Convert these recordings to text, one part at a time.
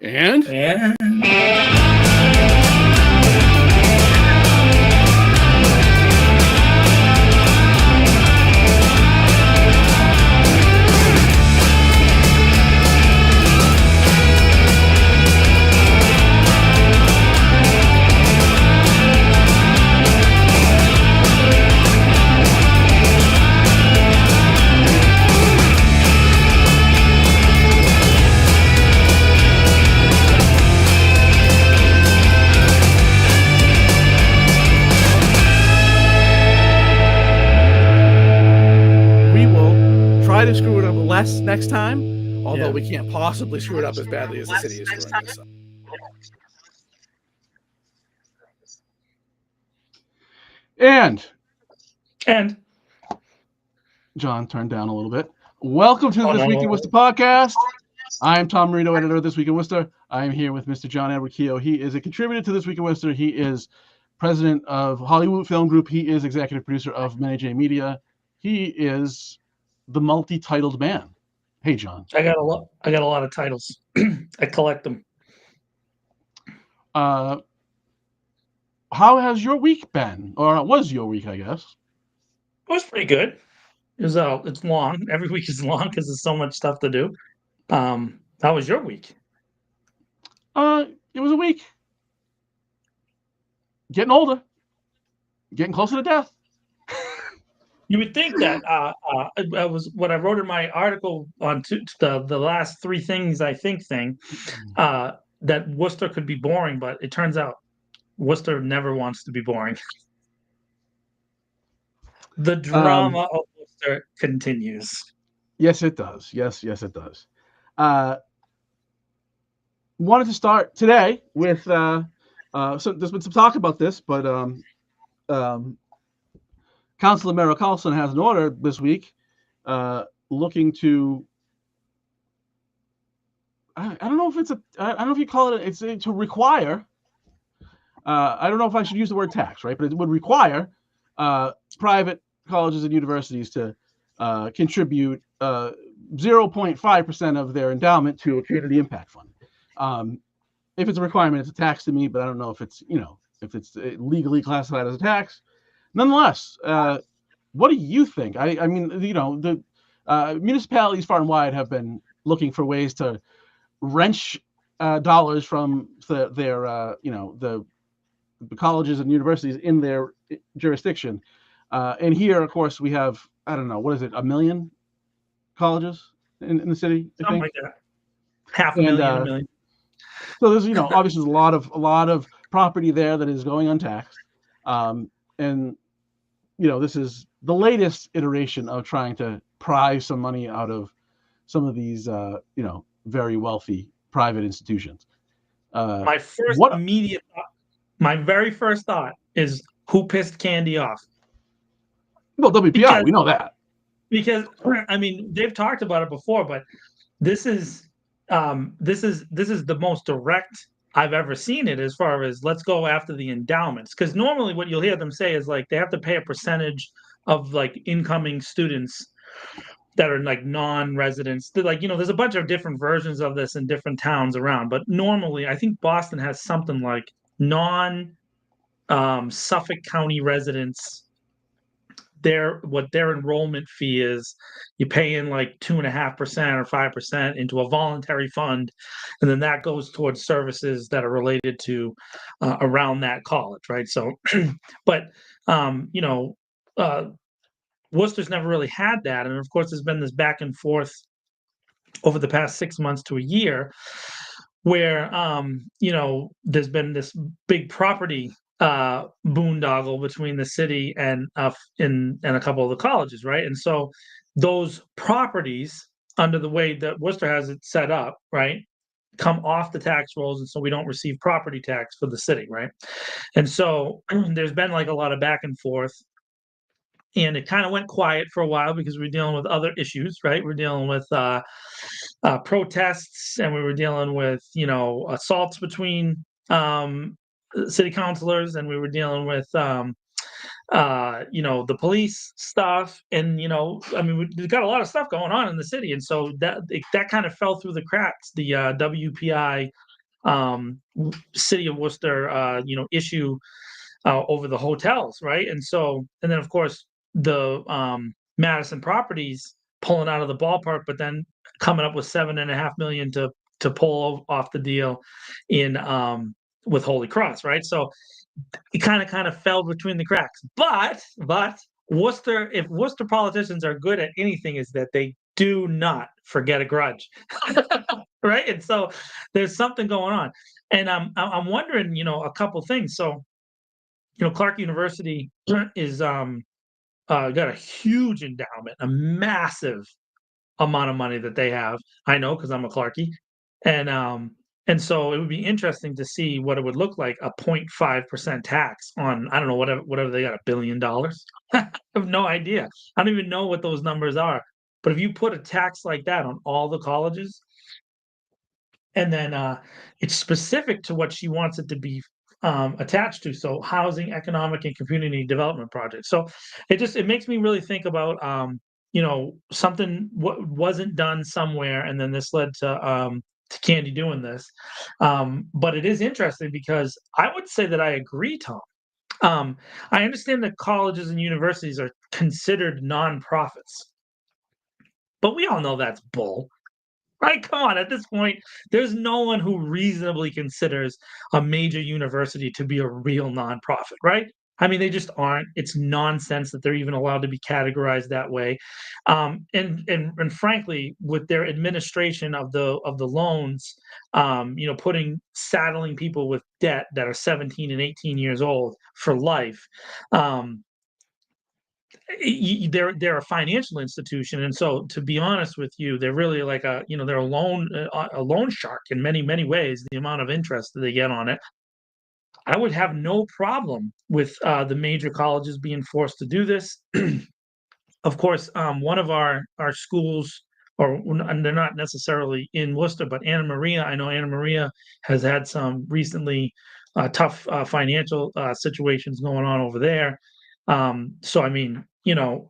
And to screw it up less next time, although we can't possibly screw it up as badly as the city is screwing this up. And John, turn down a little bit. Welcome to This Week in Worcester Podcast. I am Tom Marino, editor of This Week in Worcester. I am here with Mr. John Edward Keogh. He is a contributor to This Week in Worcester. He is president of Hollywood Film Group. He is executive producer of Many J Media. He is the multi-titled man. Hey, John. I got a lot of titles. I collect them. How has your week been? Or was your week, I guess? It was pretty good. It's long. Every week is long because there's so much stuff to do. How was your week? It was a week. Getting older. Getting closer to death. You would think that was what I wrote in my article on the last three things I think thing, that Worcester could be boring, but it turns out Worcester never wants to be boring. The drama of Worcester continues. Yes, it does. Yes, it does. Wanted to start today with so there's been some talk about this, but Councilor Merrill Carlson has an order this week looking to, I don't know if it's I don't know if you call it, it's to require, I don't know if I should use the word tax, right? But it would require private colleges and universities to contribute 0.5% of their endowment to a community impact fund. If it's a requirement, it's a tax to me, but I don't know if it's, if it's legally classified as a tax. Nonetheless, what do you think? I mean, the municipalities far and wide have been looking for ways to wrench dollars from their the colleges and universities in their jurisdiction. And here, of course, we have, I don't know, what is it, 1 million colleges in the city? Something like that. 500,000, 1 million. So there's, obviously there's a lot of property there that is going untaxed. And this is the latest iteration of trying to pry some money out of some of these, very wealthy private institutions. My very first thought is, who pissed Candy off? Well, WPI, we know that. Because I mean, they've talked about it before, but this is the most direct I've ever seen it, as far as let's go after the endowments. Because normally what you'll hear them say is like they have to pay a percentage of like incoming students that are like non-residents. They're like, there's a bunch of different versions of this in different towns around. But normally I think Boston has something like Suffolk County residents. What their enrollment fee is, you pay in like 2.5% or 5% into a voluntary fund, and then that goes towards services that are related to around that college, right? So, but Worcester's never really had that, and of course, there's been this back and forth over the past 6 months to a year, where there's been this big property boondoggle between the city and a couple of the colleges, right? And so those properties, under the way that Worcester has it set up, right, come off the tax rolls, and so we don't receive property tax for the city, right? And so there's been like a lot of back and forth, and it kind of went quiet for a while because we're dealing with other issues, right? We're dealing with protests, and we were dealing with assaults between city councilors, and we were dealing with the police stuff, and we've got a lot of stuff going on in the city, and so that kind of fell through the cracks. The WPI city of Worcester, issue over the hotels, right? And then of course the Madison properties pulling out of the ballpark, but then coming up with 7.5 million to pull off the deal in with Holy Cross, right? So it kind of fell between the cracks. But Worcester, if Worcester politicians are good at anything, is that they do not forget a grudge, right? And so there's something going on, and I'm wondering, a couple things. So, Clark University is got a huge endowment, a massive amount of money that they have. I know because I'm a Clarkie, and so it would be interesting to see what it would look like, a 0.5% tax on, I don't know, whatever they got, $1 billion. I have no idea. I don't even know what those numbers are. But if you put a tax like that on all the colleges, and then it's specific to what she wants it to be attached to, so housing, economic, and community development projects. So it makes me really think about something what wasn't done somewhere, and then this led to Candy doing this. But it is interesting because I would say that I agree, Tom. I understand that colleges and universities are considered nonprofits, but we all know that's bull. Right? Come on. At this point, there's no one who reasonably considers a major university to be a real nonprofit, right? I mean, they just aren't. It's nonsense that they're even allowed to be categorized that way. And frankly, with their administration of the loans, saddling people with debt that are 17 and 18 years old for life. They're a financial institution, and so to be honest with you, they're really like they're a loan shark in many ways. The amount of interest that they get on it, I would have no problem with the major colleges being forced to do this. Of course, one of our schools, and they're not necessarily in Worcester, but Anna Maria. I know Anna Maria has had some recently tough financial situations going on over there. So I mean,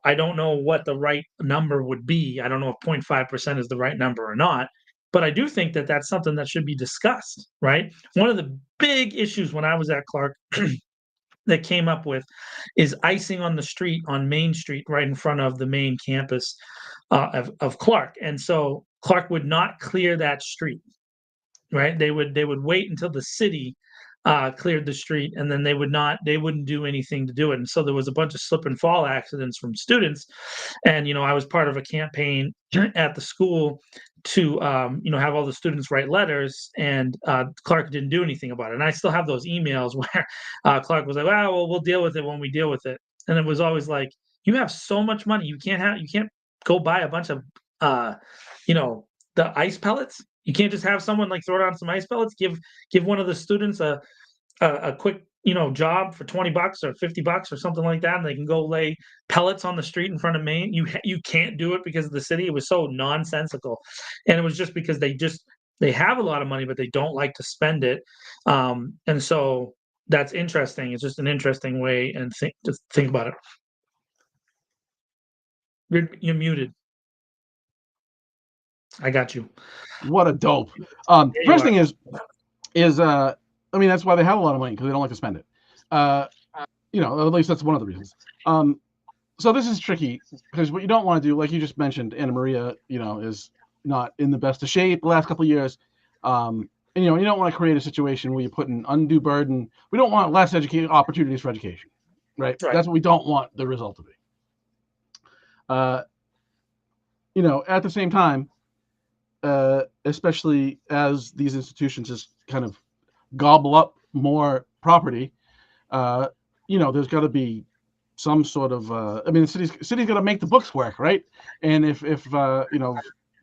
I don't know what the right number would be. I don't know if 0.5% is the right number or not, but I do think that that's something that should be discussed, right? One of the big issues when I was at Clark that came up with is icing on the street on Main Street, right in front of the main campus of Clark. And so Clark would not clear that street, right? They would wait until the city cleared the street, and then they wouldn't do anything to do it. And so there was a bunch of slip and fall accidents from students. And I was part of a campaign at the school to have all the students write letters, and Clark didn't do anything about it. And I still have those emails where Clark was like, well, we'll deal with it when we deal with it. And it was always like, you have so much money, you can't go buy a bunch of the ice pellets. You can't just have someone like throw down some ice pellets. Give one of the students a quick job for $20 or $50 or something like that, and they can go lay pellets on the street in front of Maine. You can't do it because of the city. It was so nonsensical, and it was just because they have a lot of money, but they don't like to spend it. And so that's interesting. It's just an interesting way and to think about it. You're muted. I got you. What a dope. First thing is I mean, that's why they have a lot of money, because they don't like to spend it. At least that's one of the reasons. So this is tricky, because what you don't want to do, like you just mentioned, Anna Maria, is not in the best of shape the last couple of years. And you don't want to create a situation where you put an undue burden. We don't want less opportunities for education, right? That's what we don't want the result to be. At the same time, especially as these institutions just kind of gobble up more property, there's got to be some sort of the city's got to make the books work, right? And if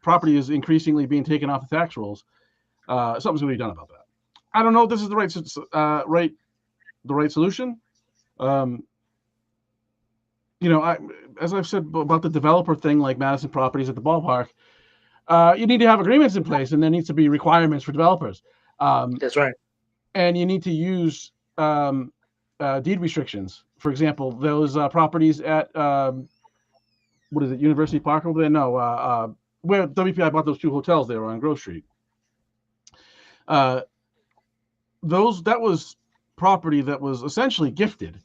property is increasingly being taken off the tax rolls, something's going to be done about that. I don't know if this is the right solution. As I've said about the developer thing, like Madison Properties at the ballpark, you need to have agreements in place, and there needs to be requirements for developers. That's right. And you need to use deed restrictions. For example, those properties at what is it, University Park over there? No, where WPI bought those two hotels there on Grove Street. that was property that was essentially given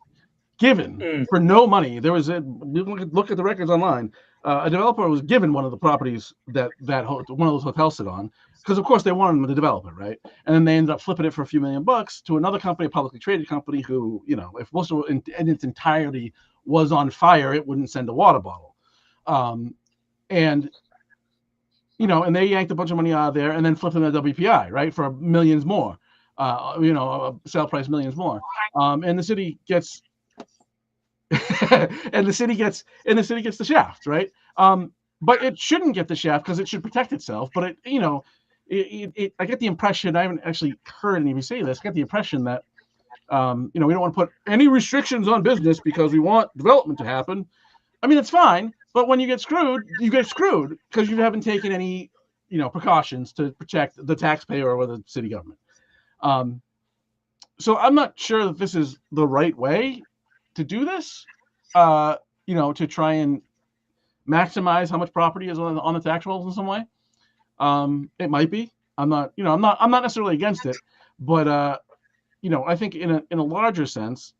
Mm, for no money. There was look at the records online. A developer was given one of the properties one of those hotels sit on, because of course they wanted him to develop it, right? And then they ended up flipping it for a few $1,000,000 to another company, a publicly traded company, who, if Worcester in its entirety was on fire, it wouldn't send a water bottle. And and they yanked a bunch of money out of there and then flipped them to WPI, right, for millions more. Sale price millions more. And the city gets and the city gets the shaft, right? But it shouldn't get the shaft because it should protect itself. But I get the impression, I haven't actually heard any of you say this. I get the impression that we don't want to put any restrictions on business because we want development to happen. I mean, it's fine, but when you get screwed because you haven't taken any precautions to protect the taxpayer or the city government. So I'm not sure that this is the right way to do this, to try and maximize how much property is on the tax rolls in some way. It might be. I'm not necessarily against it, but I think in a larger sense,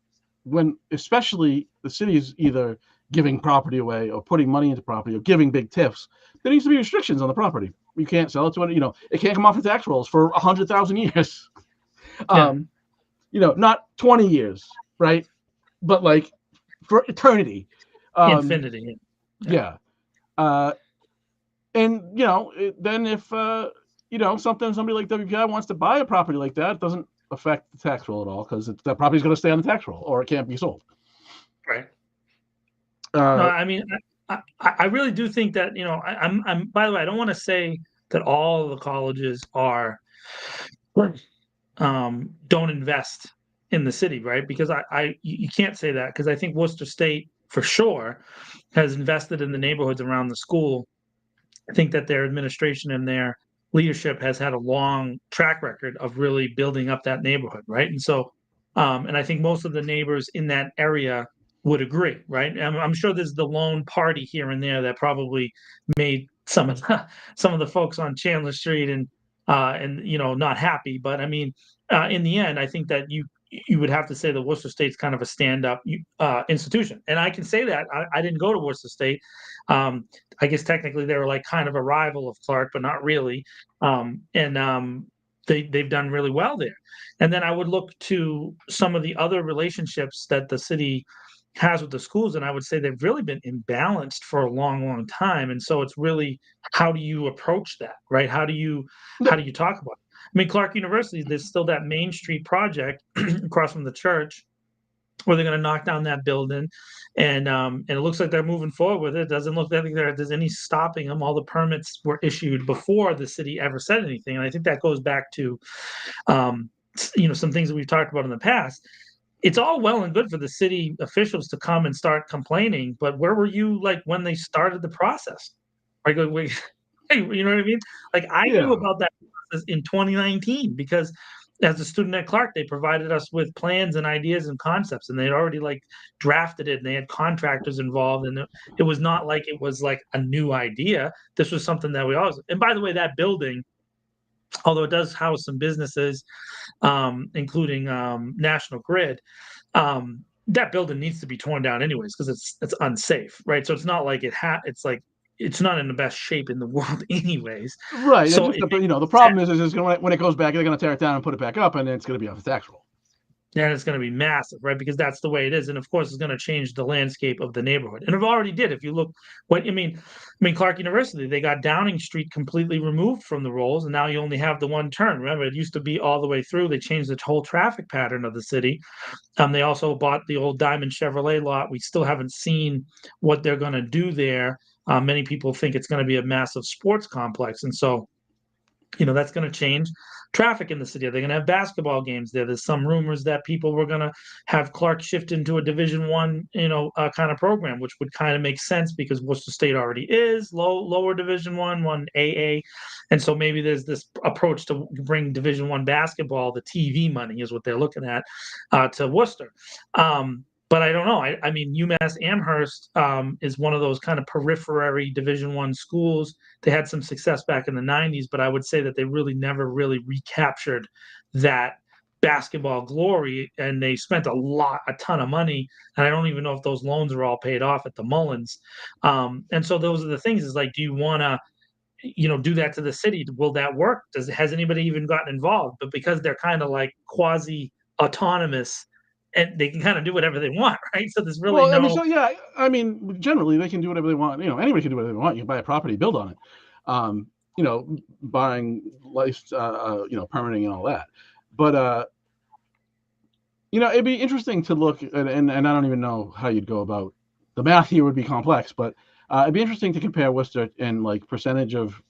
when especially the city is either giving property away or putting money into property or giving big tips, there needs to be restrictions on the property. You can't sell it to it. It can't come off the tax rolls for 100,000 years. yeah. Not 20 years, right? But like for eternity. Infinity. Yeah. And then if somebody like WPI wants to buy a property like that, it doesn't affect the tax roll at all because that property is going to stay on the tax roll or it can't be sold. Right. No, I mean, I really do think that I'm. By the way, I don't want to say that all the colleges are don't invest in the city, right? Because you can't say that, because I think Worcester State for sure has invested in the neighborhoods around the school. I think that their administration and their leadership has had a long track record of really building up that neighborhood, right? And so, and I think most of the neighbors in that area would agree, right? I'm sure there's the lone party here and there that probably made some of the folks on Chandler Street and not happy. But I mean, in the end, I think that you would have to say that Worcester State's kind of a stand-up institution, and I can say that I didn't go to Worcester State. I guess technically they were like kind of a rival of Clark, but not really. They've done really well there. And then I would look to some of the other relationships that the city has with the schools, and I would say they've really been imbalanced for a long, long time. And so it's really, how do you approach that, right? How do you talk about it? I mean, Clark University, there's still that Main Street project across from the church where they're going to knock down that building, and it looks like they're moving forward with it. It doesn't look like there's any stopping them. All the permits were issued before the city ever said anything, and I think that goes back to some things that we've talked about in the past. It's all well and good for the city officials to come and start complaining, but where were you like when they started the process? Like, hey, you know what I mean? Like, I knew about that process in 2019 because as a student at Clark, they provided us with plans and ideas and concepts, and they'd already like drafted it, and they had contractors involved, and it was not like it was like a new idea. This was something that we always. And by the way, that building, although it does house some businesses, including National Grid, that building needs to be torn down anyways because it's unsafe, right? So it's not like it's like it's not in the best shape in the world anyways. Right. So the problem is it's going when it goes back, they're going to tear it down and put it back up, and then it's going to be off the tax roll. And it's going to be massive, right? Because that's the way it is, and of course, it's going to change the landscape of the neighborhood. And it already did. If you look, what I mean, Clark University, they got Downing Street completely removed from the rolls, and now you only have the one turn. Remember, it used to be all the way through. They changed the whole traffic pattern of the city. They also bought the old Diamond Chevrolet lot. We still haven't seen what they're going to do there. Many people think it's going to be a massive sports complex, and so that's going to change traffic in the city. They're going to have basketball games there. There's some rumors that people were going to have Clark shift into a Division One, kind of program, which would kind of make sense because Worcester State already is lower Division One AA, and so maybe there's this approach to bring Division One basketball. The TV money is what they're looking at to Worcester. But I don't know. I mean, UMass Amherst is one of those kind of periphery Division One schools. They had some success back in the 90s, but I would say that they really never really recaptured that basketball glory, and they spent a ton of money, and I don't even know if those loans were all paid off at the Mullins. And so those are the things. Is like, do you want to do that to the city? Will that work? Has anybody even gotten involved? But because they're kind of like quasi autonomous, and they can kind of do whatever they want, right? So there's really Well, I mean, no. so yeah, I mean, generally they can do whatever they want. Anybody can do whatever they want. You can buy a property, build on it. Buying life, permitting and all that. But it'd be interesting to look at, and I don't even know how you'd go about the math here would be complex, but it'd be interesting to compare Worcester and like percentage of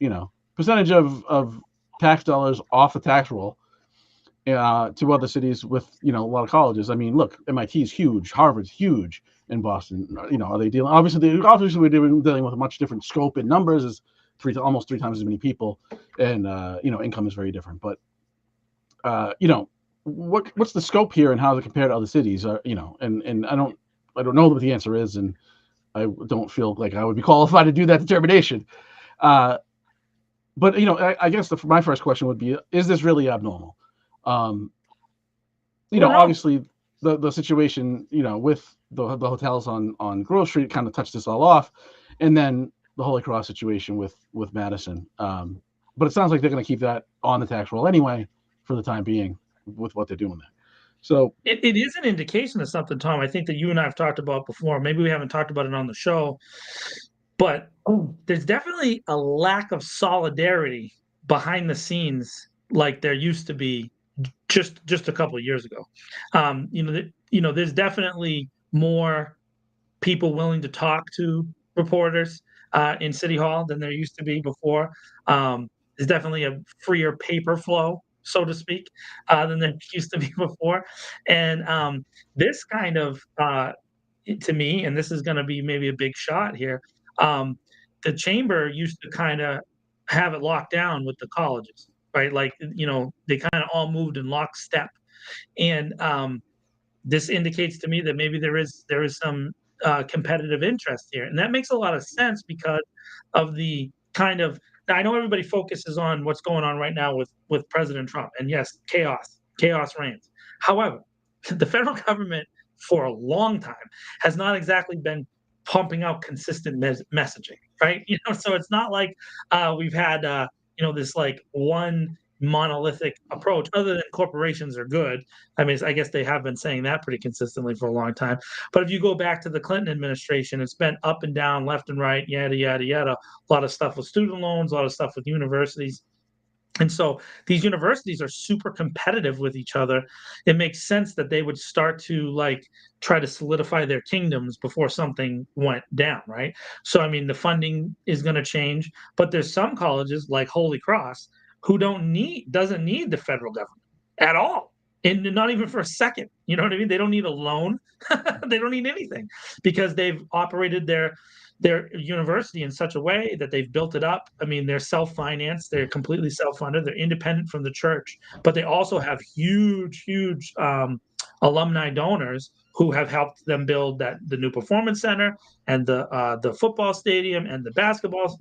tax dollars off the tax roll to other cities with a lot of colleges. I mean, look, MIT is huge, Harvard's huge in Boston. Are they dealing? Obviously, we're dealing with a much different scope in numbers. Is almost three times as many people, and income is very different. But what's the scope here, and how does it compare to other cities? And I don't know what the answer is, and I don't feel like I would be qualified to do that determination. But I guess my first question would be: is this really abnormal? Obviously the situation, with the hotels on Grove Street kind of touched this all off, and then the Holy Cross situation with Madison. But it sounds like they're going to keep that on the tax roll anyway for the time being with what they're doing there. So it is an indication of something, Tom. I think that you and I have talked about before. Maybe we haven't talked about it on the show, but there's definitely a lack of solidarity behind the scenes like there used to be just a couple of years ago. There's definitely more people willing to talk to reporters in City Hall than there used to be before. There's definitely a freer paper flow, so to speak, than there used to be before. And this kind of, to me, and this is going to be maybe a big shot here, the chamber used to kind of have it locked down with the colleges, right? Like, they kind of all moved in lockstep. And this indicates to me that maybe there is some competitive interest here, and that makes a lot of sense because of the kind of. Now, I know everybody focuses on what's going on right now with President Trump, and yes, chaos reigns. However, the federal government for a long time has not exactly been pumping out consistent messaging, right? So it's not like we've had this like one monolithic approach, other than corporations are good. I mean, I guess they have been saying that pretty consistently for a long time. But if you go back to the Clinton administration, it's been up and down, left and right, yada, yada, yada. A lot of stuff with student loans, a lot of stuff with universities. And so these universities are super competitive with each other. It makes sense that they would start to like try to solidify their kingdoms before something went down, right? So I mean, the funding is going to change, but there's some colleges like Holy Cross who doesn't need the federal government at all. And not even for a second. You know what I mean? They don't need a loan. They don't need anything because they've operated their university in such a way that they've built it up. I mean, they're self-financed, they're completely self-funded, they're independent from the church, but they also have huge alumni donors who have helped them build the new performance center and the football stadium and the basketball.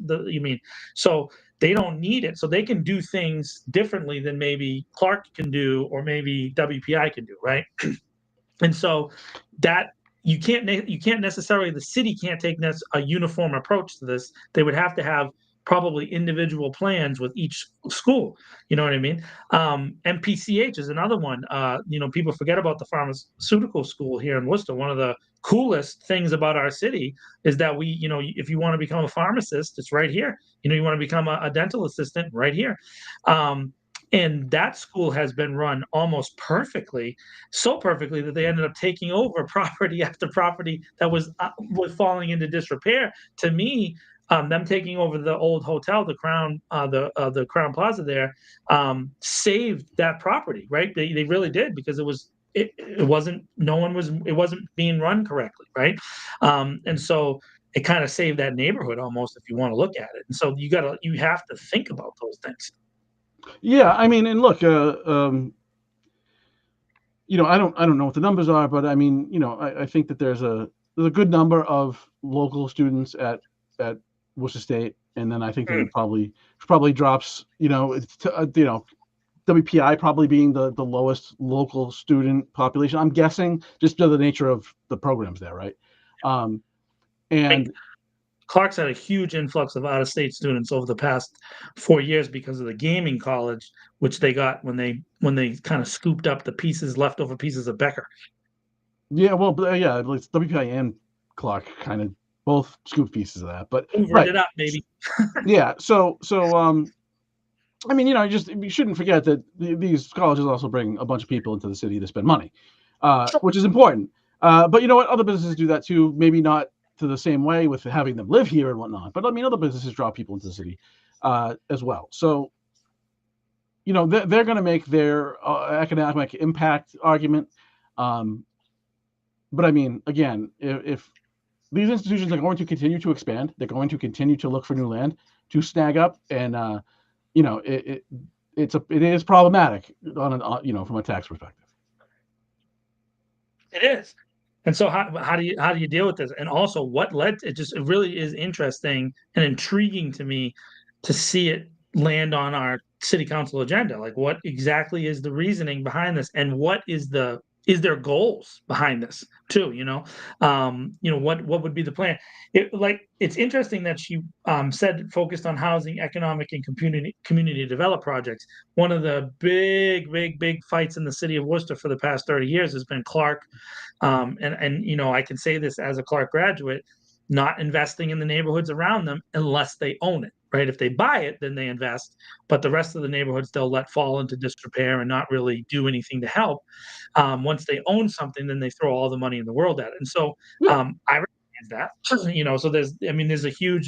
So they don't need it, so they can do things differently than maybe Clark can do or maybe WPI can do, right? And so that you can't necessarily, the city can't take a uniform approach to this. They would have to have probably individual plans with each school. You know what I mean? MPCH is another one. People forget about the pharmaceutical school here in Worcester. One of the coolest things about our city is that if you want to become a pharmacist, it's right here. You want to become a dental assistant, right here. And that school has been run almost perfectly, so perfectly that they ended up taking over property after property that was falling into disrepair. To me, them taking over the old hotel, the Crown, the Crown Plaza there, saved that property. Right? They really did, because it wasn't being run correctly. Right? And so it kind of saved that neighborhood almost, if you want to look at it. And so you have to think about those things. Yeah, I mean, and look, I don't know what the numbers are, but I mean, I think that there's a good number of local students at Worcester State, and then I think that it probably drops, WPI probably being the lowest local student population. I'm guessing just to the nature of the programs there, right? And Clark's had a huge influx of out-of-state students over the past 4 years because of the gaming college, which they got when they kind of scooped up the leftover pieces of Becker. yeah, well, yeah, it's WPI and Clark kind of both scoop pieces of that, but Hoovered it up, baby. Yeah, so I mean, you shouldn't forget that these colleges also bring a bunch of people into the city to spend money, which is important. But you know what? Other businesses do that too. Maybe not to the same way with having them live here and whatnot. But I mean, other businesses draw people into the city as well. So, they're going to make their economic impact argument. But I mean, again, if these institutions are going to continue to expand, they're going to continue to look for new land to snag up, and it is problematic from a tax perspective. It is. And so how do you deal with this? And also what led it really is interesting and intriguing to me to see it land on our city council agenda. Like, what exactly is the reasoning behind this, and what is their goals behind this too? What would be the plan? It's interesting that she said focused on housing, economic, and community develop projects. One of the big fights in the city of Worcester for the past 30 years has been Clark. And I can say this as a Clark graduate, not investing in the neighborhoods around them unless they own it, right? If they buy it, then they invest, but the rest of the neighborhoods they'll let fall into disrepair and not really do anything to help. Once they own something, then they throw all the money in the world at it. And so I recognize that, so there's a huge,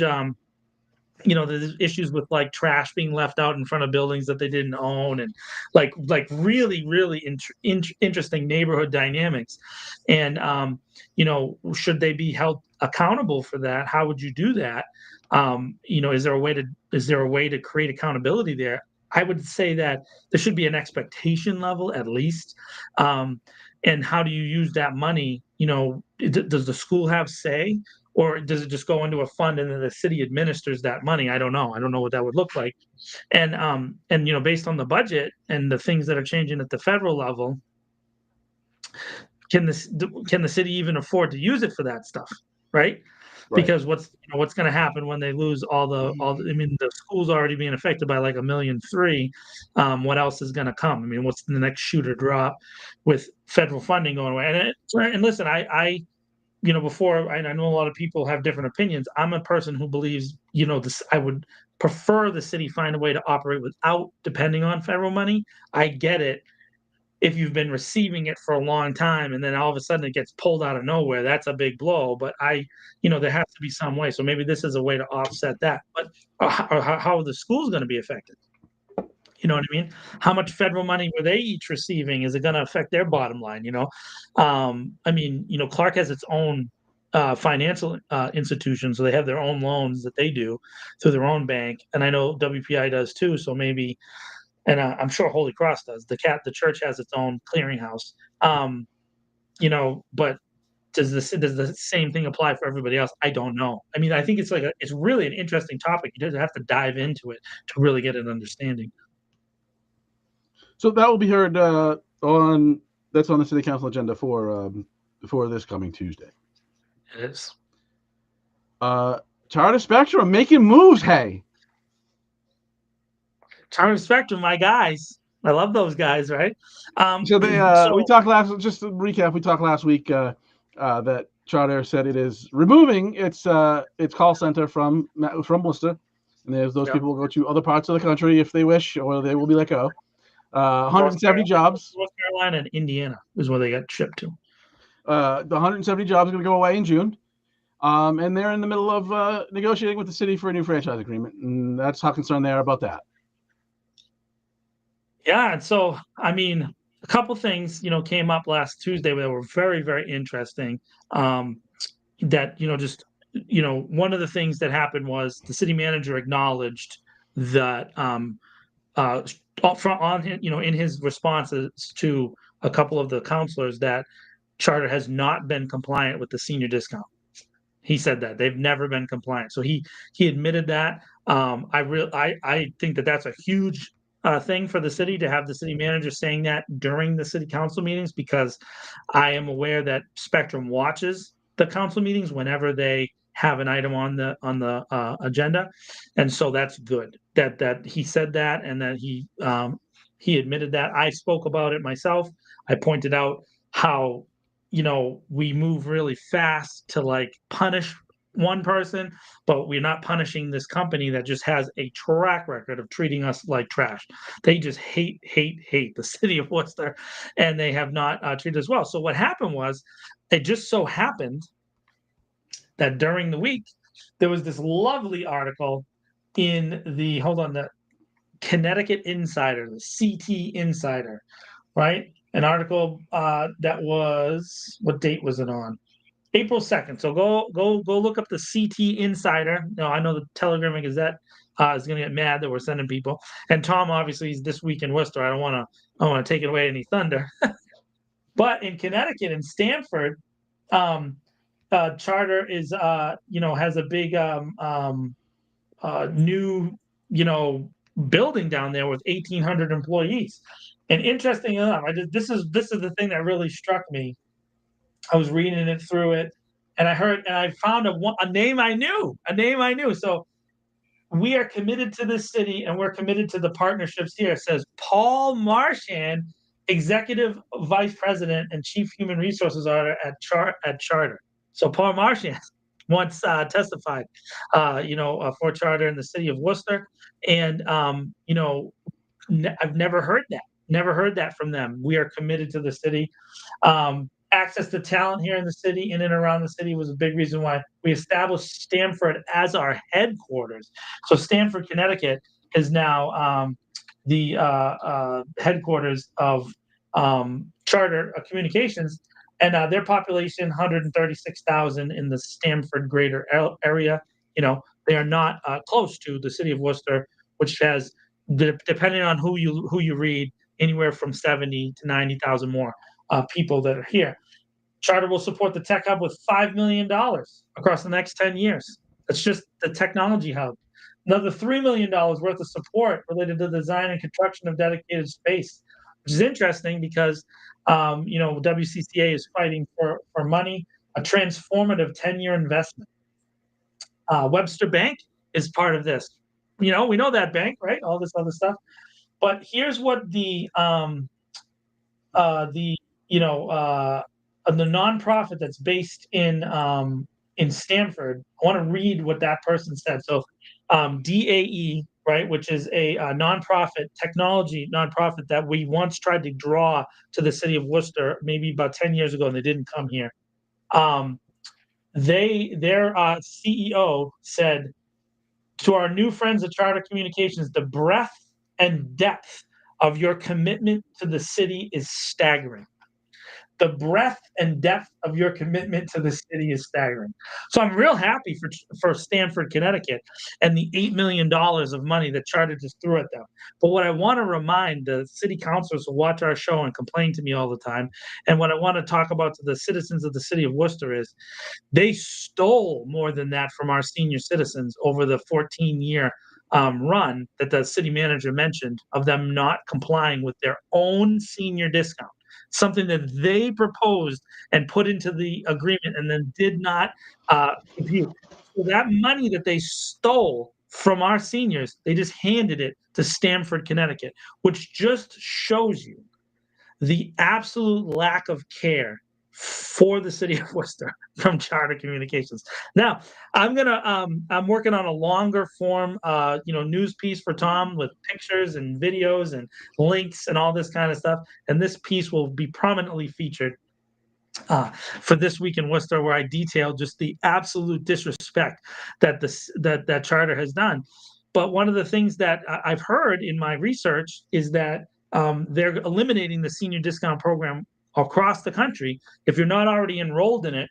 there's issues with like trash being left out in front of buildings that they didn't own, and like really interesting neighborhood dynamics. And should they be held accountable for that? How would you do that? Is there a way to create accountability there? I would say that there should be an expectation level at least. And how do you use that money? Does the school have say? Or does it just go into a fund and then the city administers that money? I don't know. I don't know what that would look like. And based on the budget and the things that are changing at the federal level, can the city even afford to use it for that stuff, right? Because what's going to happen when they lose all the the school's already being affected by like 1.3 million. What else is going to come? I mean, what's the next shoe to drop with federal funding going away? And listen, I before, I know a lot of people have different opinions. I'm a person who believes, I would prefer the city find a way to operate without depending on federal money. I get it. If you've been receiving it for a long time and then all of a sudden it gets pulled out of nowhere, that's a big blow. But there has to be some way. So maybe this is a way to offset that. But how are the schools going to be affected? You know what I mean? How much federal money were they each receiving? Is it going to affect their bottom line? Clark has its own financial institution, so they have their own loans that they do through their own bank, and I know WPI does too. So maybe, and I'm sure Holy Cross does. The church has its own clearinghouse. But does the same thing apply for everybody else? I don't know. I mean, I think it's really an interesting topic. You just have to dive into it to really get an understanding. So that will be heard on the city council agenda for this coming Tuesday. It is. Charter Spectrum making moves. Hey, Charter Spectrum, my guys. I love those guys, right? We talked just to recap. We talked last week that Charter said it is removing its call center from Worcester, and there's those people will go to other parts of the country if they wish, or they will be let go. 170 jobs. North Carolina and Indiana is where they got shipped to. The 170 jobs are going to go away in June. And they're in the middle of negotiating with the city for a new franchise agreement. And that's how concerned they are about that. Yeah. And so, I mean, a couple things, came up last Tuesday that were very, very interesting. That, one of the things that happened was the city manager acknowledged that in his responses to a couple of the counselors that Charter has not been compliant with the senior discount. He said that they've never been compliant. So he admitted that. I think that that's a huge thing for the city to have the city manager saying that during the city council meetings, because I am aware that Spectrum watches the council meetings whenever they have an item on the agenda, and so that's good that he said that, and that he admitted that. I spoke about it myself. I pointed out how we move really fast to like punish one person, but we're not punishing this company that just has a track record of treating us like trash. They just hate the city of Worcester, and they have not treated us well. So what happened was, it just so happened that during the week, there was this lovely article in the Connecticut Insider, the CT Insider, right? An article that was, what date was it on? April 2nd. So go look up the CT Insider. No, I know the Telegram and Gazette is going to get mad that we're sending people. And Tom, obviously, is this week in Worcester. I don't want to take it away any thunder. But in Connecticut, in Stamford, Charter is has a big new building down there with 1,800 employees. And interesting enough, this is the thing that really struck me. I was reading it through it, and I found a name I knew. So we are committed to this city, and we're committed to the partnerships here. It says Paul Marchand, Executive Vice President and Chief Human Resources Officer at Charter. So Paul Marchand once testified, for Charter in the city of Worcester, and I've never heard that from them. We are committed to the city. Access to talent here in the city, in and around the city, was a big reason why we established Stamford as our headquarters. So Stamford, Connecticut is now the headquarters of Charter Communications, and their population, 136,000 in the Stamford greater area. They are not close to the city of Worcester, which has, depending on who you read, anywhere from 70 to 90,000 more people that are here. Charter will support the tech hub with $5 million across the next 10 years. That's just the technology hub. Another $3 million worth of support related to the design and construction of dedicated space, which is interesting because, WCCA is fighting for money, a transformative 10-year investment. Webster Bank is part of this. We know that bank, right? All this other stuff. But here's what the nonprofit that's based in Stamford. I want to read what that person said. So, DAE, right, which is a nonprofit, technology nonprofit that we once tried to draw to the city of Worcester, maybe about 10 years ago, and they didn't come here. Their CEO said to our new friends at Charter Communications, the breadth and depth of your commitment to the city is staggering. The breadth and depth of your commitment to the city is staggering. So I'm real happy for Stamford, Connecticut, and the $8 million of money that Charter just threw at them. But what I want to remind the city councilors who watch our show and complain to me all the time, and what I want to talk about to the citizens of the city of Worcester, is they stole more than that from our senior citizens over the 14-year run that the city manager mentioned, of them not complying with their own senior discount, something that they proposed and put into the agreement and then did not compute. So that money that they stole from our seniors, they just handed it to Stamford, Connecticut, which just shows you the absolute lack of care for the city of Worcester from Charter Communications. Now, I'm working on a longer form, news piece for Tom with pictures and videos and links and all this kind of stuff. And this piece will be prominently featured for This Week in Worcester, where I detail just the absolute disrespect that Charter has done. But one of the things that I've heard in my research is that they're eliminating the senior discount program across the country. If you're not already enrolled in it,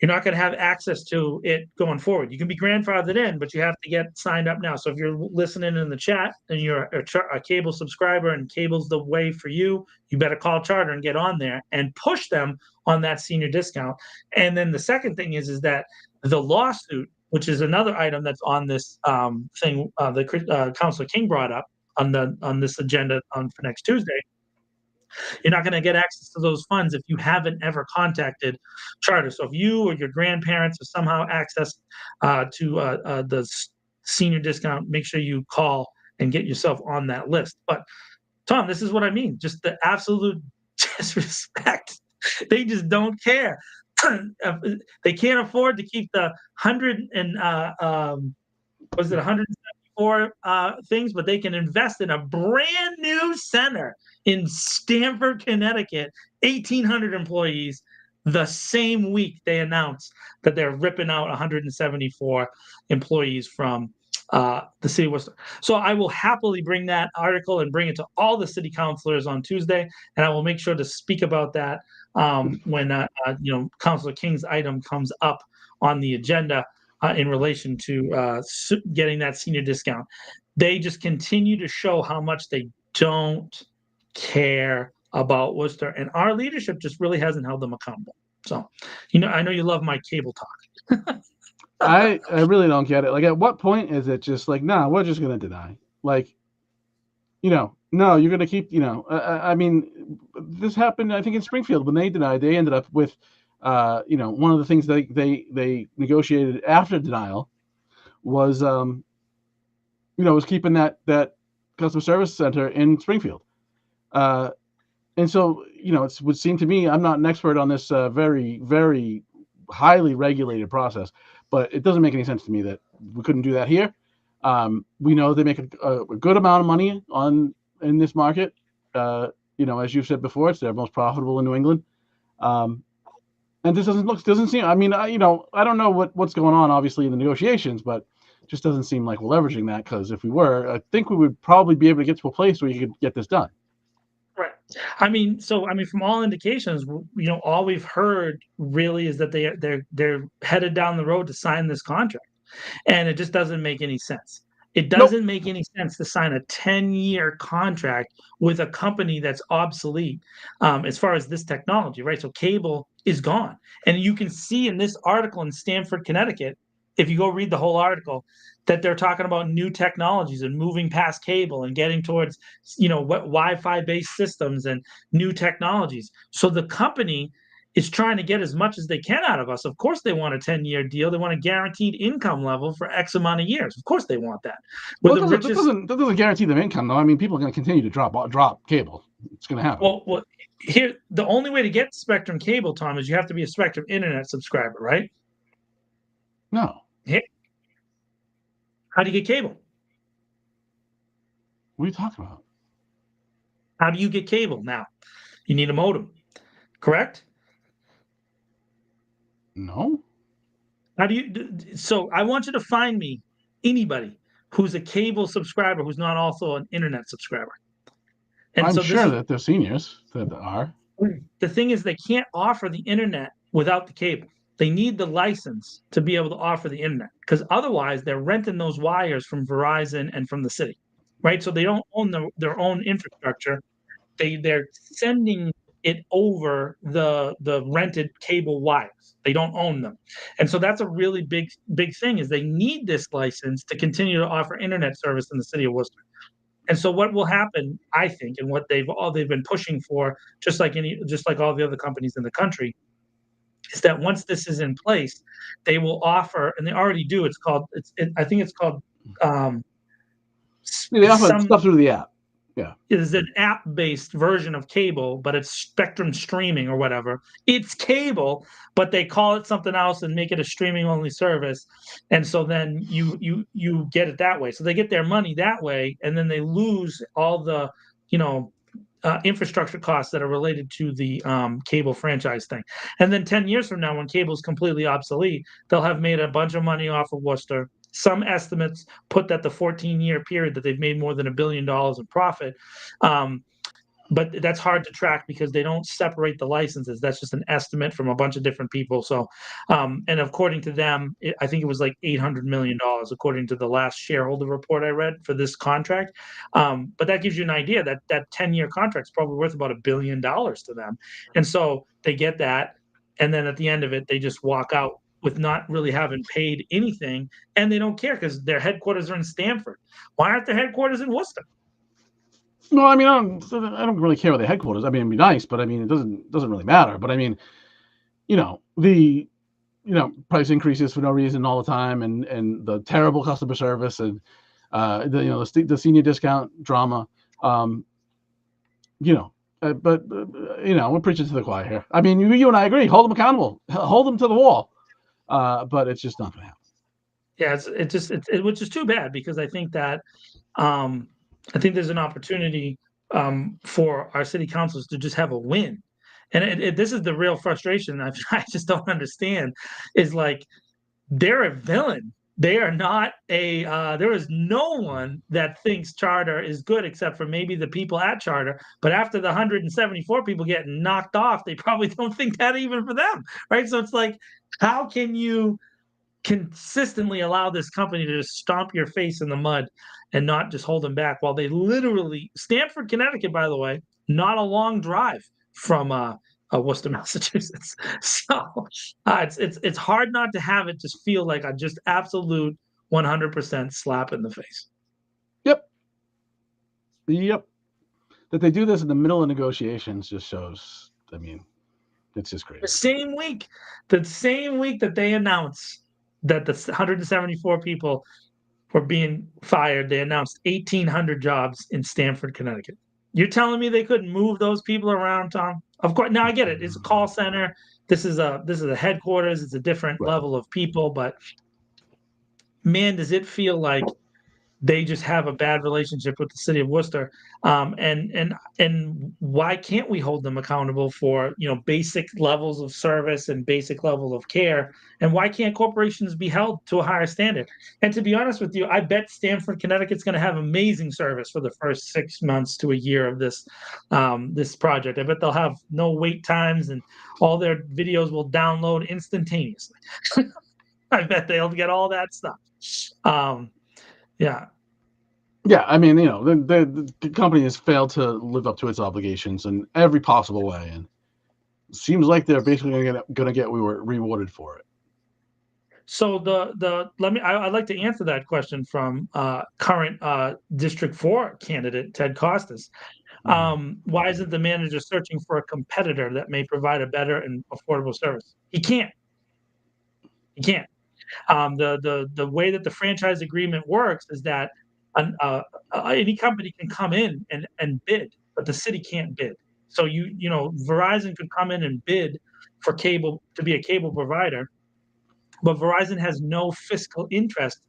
you're not going to have access to it going forward. You can be grandfathered in, but you have to get signed up now. So if you're listening in the chat and you're a cable subscriber and cable's the way for you, you better call Charter and get on there and push them on that senior discount. And then the second thing is that the lawsuit, which is another item that's on this thing, Councilor King brought up, on this agenda for next Tuesday. You're not going to get access to those funds if you haven't ever contacted Charter. So if you or your grandparents have somehow access to the senior discount, make sure you call and get yourself on that list. But Tom, this is what I mean. Just the absolute disrespect. They just don't care. They can't afford to keep the 174 things, but they can invest in a brand new center in Stamford, Connecticut, 1,800 employees. The same week they announced that they're ripping out 174 employees from the city of Worcester. So I will happily bring that article and bring it to all the city councilors on Tuesday, and I will make sure to speak about that when Councilor King's item comes up on the agenda in relation to getting that senior discount. They just continue to show how much they don't care about Worcester, and our leadership just really hasn't held them accountable. So, I know you love my cable talk. I really don't get it. Like, at what point is it just like, nah, we're just going to deny? Like, no, you're going to keep, I mean, this happened, I think, in Springfield when they denied. They ended up with, one of the things they negotiated after denial was, was keeping that customer service center in Springfield. And so, it would seem to me, I'm not an expert on this very, very highly regulated process, but it doesn't make any sense to me that we couldn't do that here. We know they make a good amount of money in this market. As you've said before, it's their most profitable in New England. And this doesn't seem. I mean, I don't know what's going on, obviously, in the negotiations, but it just doesn't seem like we're leveraging that. Because if we were, I think we would probably be able to get to a place where you could get this done. Right. From all indications, all we've heard really is that they're headed down the road to sign this contract, and it just doesn't make any sense. It doesn't make any sense to sign a 10-year contract with a company that's obsolete as far as this technology, right? So cable is gone, and you can see in this article in Stamford, Connecticut, if you go read the whole article, that they're talking about new technologies and moving past cable and getting towards, Wi-Fi based systems and new technologies. So the company is trying to get as much as they can out of us. Of course, they want a 10-year deal. They want a guaranteed income level for X amount of years. Of course, they want that. That doesn't guarantee them income, though. I mean, people are going to continue to drop cable. It's going to happen. Well, here, the only way to get Spectrum cable, Tom, is you have to be a Spectrum internet subscriber, right? No. How do you get cable? What are you talking about? How do you get cable now? You need a modem, correct? No. How do you? So I want you to find me anybody who's a cable subscriber who's not also an internet subscriber. And I'm sure that they're seniors that are. The thing is, they can't offer the internet without the cable. They need the license to be able to offer the internet, because otherwise they're renting those wires from Verizon and from the city, right? So they don't own their own infrastructure. They're sending it over the rented cable wires. They don't own them. And so that's a really big thing, is they need this license to continue to offer internet service in the city of Worcester. And so what will happen, I think, and what they've been pushing for, just like all the other companies in the country, is that once this is in place, they will offer, and they already do. I think it's called. They offer stuff through the app. Yeah, it is an app-based version of cable, but it's Spectrum streaming or whatever. It's cable, but they call it something else and make it a streaming-only service, and so then you get it that way. So they get their money that way, and then they lose all the infrastructure costs that are related to the cable franchise thing. And then 10 years from now, when cable is completely obsolete, they'll have made a bunch of money off of Worcester. Some estimates put that the 14-year period that they've made more than $1 billion in profit. But that's hard to track because they don't separate the licenses. That's just an estimate from a bunch of different people. So, and according to them, I think it was like $800 million, according to the last shareholder report I read for this contract. But that gives you an idea that 10-year contract is probably worth about $1 billion to them. And so they get that. And then at the end of it, they just walk out with not really having paid anything. And they don't care because their headquarters are in Stamford. Why aren't their headquarters in Worcester? No, I mean, I don't really care what the headquarters. I mean, it'd be nice, but I mean, it doesn't really matter. But I mean, the price increases for no reason all the time, and the terrible customer service, and the senior discount drama. Um, you know, but we're preaching to the choir here. I mean, you and I agree. Hold them accountable. Hold them to the wall. But it's just not going to happen. Yeah, which is too bad because I think that I think there's an opportunity for our city councils to just have a win. And this is the real frustration I just don't understand is like they're a villain. They are not a. There is no one that thinks charter is good except for maybe the people at charter. But after the 174 people get knocked off, they probably don't think that even for them, right? So it's like, how can you consistently allow this company to just stomp your face in the mud and not just hold them back while they literally Stamford, Connecticut, by the way, not a long drive from Worcester, Massachusetts. So it's hard not to have it just feel like a just absolute 100% slap in the face. Yep. That they do this in the middle of negotiations just shows. I mean, it's just crazy. The same week that they announce that the 174 people were being fired, they announced 1,800 jobs in Stamford, Connecticut. You're telling me they couldn't move those people around, Tom? Of course. Now I get it. It's a call center. This is a headquarters. It's a different level of people, but man, does it feel like they just have a bad relationship with the city of Worcester. And why can't we hold them accountable for basic levels of service and basic level of care? And why can't corporations be held to a higher standard? And to be honest with you, I bet Stamford, Connecticut's going to have amazing service for the first 6 months to a year of this this project. I bet they'll have no wait times and all their videos will download instantaneously. I bet they'll get all that stuff. Yeah. Yeah, I mean, the company has failed to live up to its obligations in every possible way, and it seems like they're basically going to get rewarded for it. So I'd like to answer that question from current District 4 candidate Ted Costas. Why isn't the manager searching for a competitor that may provide a better and affordable service? He can't. He can't. The way that the franchise agreement works is that any company can come in and bid, but the city can't bid. So Verizon could come in and bid for cable to be a cable provider, but Verizon has no fiscal interest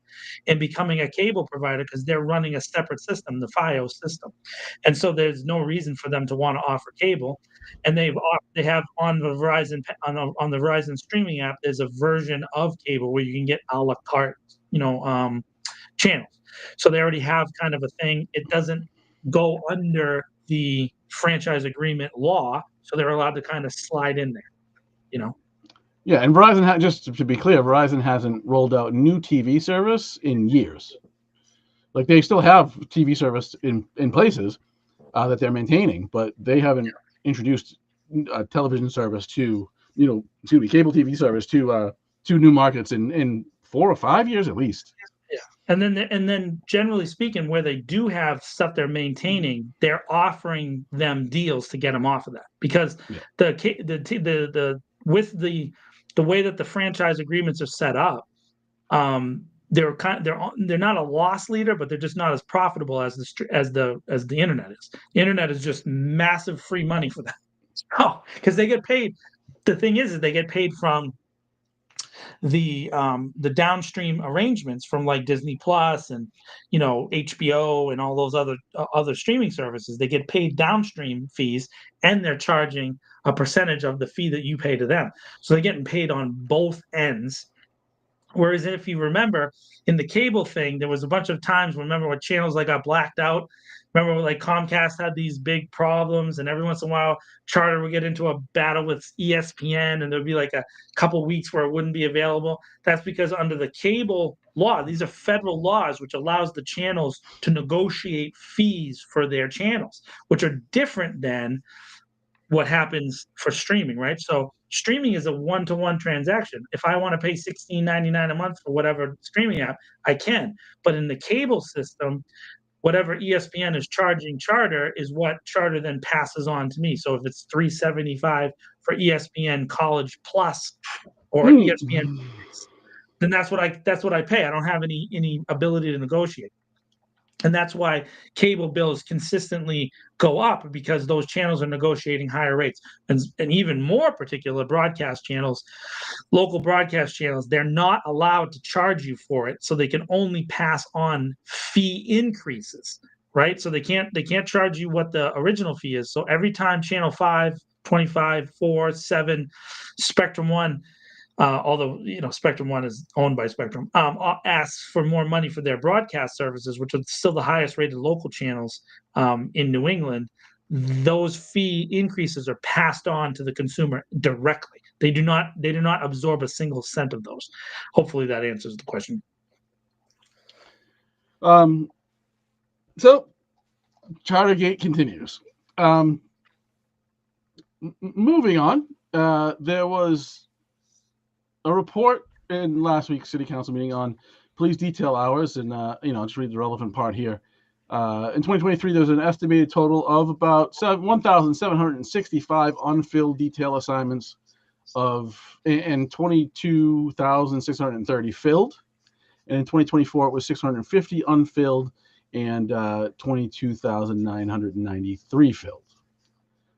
in becoming a cable provider because they're running a separate system, the FiOS system, and so there's no reason for them to want to offer cable. And they have on the Verizon streaming app, there's a version of cable where you can get a la carte, channels. So they already have kind of a thing. It doesn't go under the franchise agreement law, so they're allowed to kind of slide in there. Yeah, and Verizon just to be clear, Verizon hasn't rolled out new TV service in years. Like they still have TV service in places that they're maintaining, but they haven't introduced television service to cable TV service to new markets in 4 or 5 years at least. Yeah. And then generally speaking, where they do have stuff they're maintaining, they're offering them deals to get them off of that because the way that the franchise agreements are set up, they're not a loss leader, but they're just not as profitable as the internet is. The internet is just massive free money for them. Oh, because they get paid. The thing is they get paid from the downstream arrangements from like Disney Plus and HBO and all those other streaming services. They get paid downstream fees, and they're charging a percentage of the fee that you pay to them. So they're getting paid on both ends. Whereas if you remember in the cable thing, there was a bunch of times, remember when channels like got blacked out? Remember when like Comcast had these big problems and every once in a while Charter would get into a battle with ESPN and there'd be like a couple weeks where it wouldn't be available. That's because under the cable law, these are federal laws, which allows the channels to negotiate fees for their channels, which are different than what happens for streaming, right? So streaming is a one-to-one transaction. If I want to pay $16.99 a month for whatever streaming app, I can. But in the cable system, whatever ESPN is charging Charter is what Charter then passes on to me. So if it's $3.75 for ESPN College Plus or ESPN, then that's what I pay. I don't have any ability to negotiate. And that's why cable bills consistently go up, because those channels are negotiating higher rates. And even more particular, broadcast channels, local broadcast channels, they're not allowed to charge you for it. So they can only pass on fee increases, right? So they can't charge you what the original fee is. So every time Channel 5, 25, 4, 7, Spectrum 1, although Spectrum One is owned by Spectrum, asks for more money for their broadcast services, which are still the highest rated local channels in New England. Those fee increases are passed on to the consumer directly. They do not absorb a single cent of those. Hopefully that answers the question. So Chartergate continues. Moving on, there was a report in last week's city council meeting on police detail hours, and just read the relevant part here. In 2023, there was an estimated total of about 1,765 unfilled detail assignments and 22,630 filled. And in 2024, it was 650 unfilled and 22,993 filled.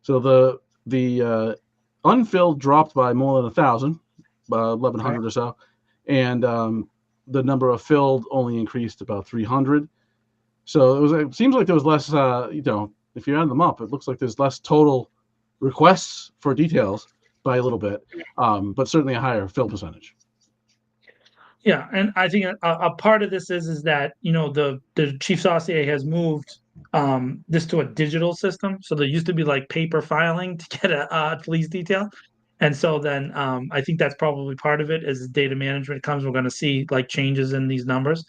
So the unfilled dropped by more than 1,000. 1,100 or so, and the number of filled only increased about 300. So it seems like there was less. If you add them up, it looks like there's less total requests for details by a little bit, but certainly a higher fill percentage. Yeah, and I think a part of this is that the chief saucier has moved this to a digital system. So there used to be like paper filing to get a police detail. And so then I think that's probably part of it. As data management comes, we're going to see like changes in these numbers.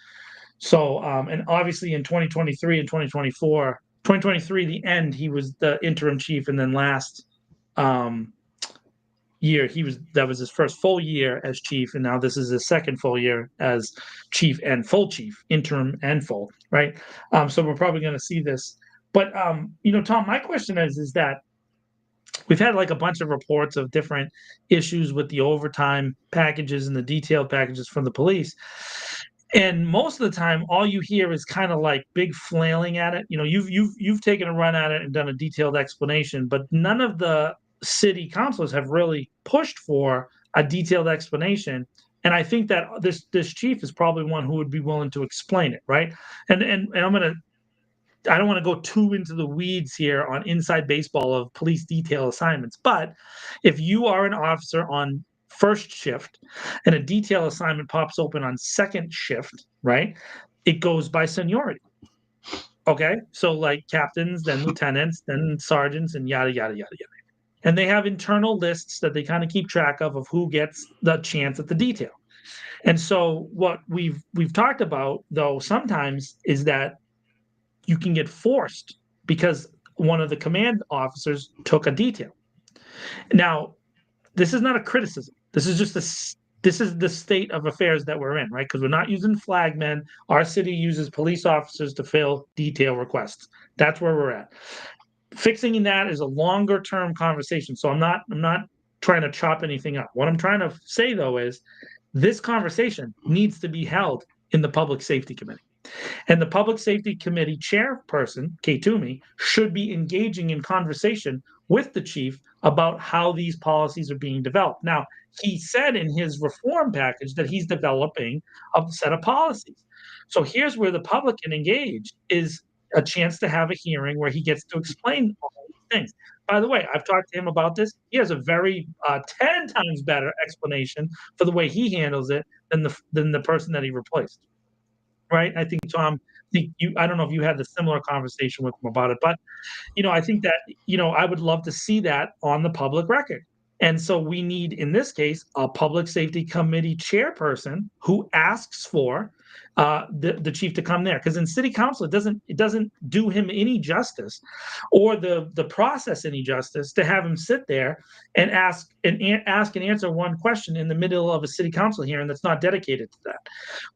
So and obviously in 2023 and 2024, 2023, the end, he was the interim chief, and then last year that was his first full year as chief, and now this is his second full year as chief and full chief, interim and full, right? So we're probably going to see this. But Tom, my question is that we've had like a bunch of reports of different issues with the overtime packages and the detailed packages from the police. And most of the time, all you hear is kind of like big flailing at it. You've taken a run at it and done a detailed explanation, but none of the city councilors have really pushed for a detailed explanation. And I think that this chief is probably one who would be willing to explain it, right? And I don't want to go too into the weeds here on inside baseball of police detail assignments, but if you are an officer on first shift and a detail assignment pops open on second shift, right, it goes by seniority. Okay, so like captains, then lieutenants, then sergeants, and yada yada yada yada. And they have internal lists that they kind of keep track of who gets the chance at the detail. And so what we've talked about though sometimes is that you can get forced because one of the command officers took a detail. Now, this is not a criticism. This is just this is the state of affairs that we're in, right? Because we're not using flagmen. Our city uses police officers to fill detail requests. That's where we're at. Fixing that is a longer term conversation. So I'm not trying to chop anything up. What I'm trying to say though is this conversation needs to be held in the Public Safety Committee. And the Public Safety Committee chairperson, Kay Toomey, should be engaging in conversation with the chief about how these policies are being developed. Now, he said in his reform package that he's developing a set of policies. So here's where the public can engage, is a chance to have a hearing where he gets to explain all these things. By the way, I've talked to him about this. He has a very 10 times better explanation for the way he handles it than the person that he replaced. Right? I think, Tom, I don't know if you had a similar conversation with him about it, but, I think that, I would love to see that on the public record. And so we need, in this case, a Public Safety Committee chairperson who asks for the chief to come there, because in city council it doesn't do him any justice, or the process any justice, to have him sit there and ask and answer one question in the middle of a city council hearing that's not dedicated to that.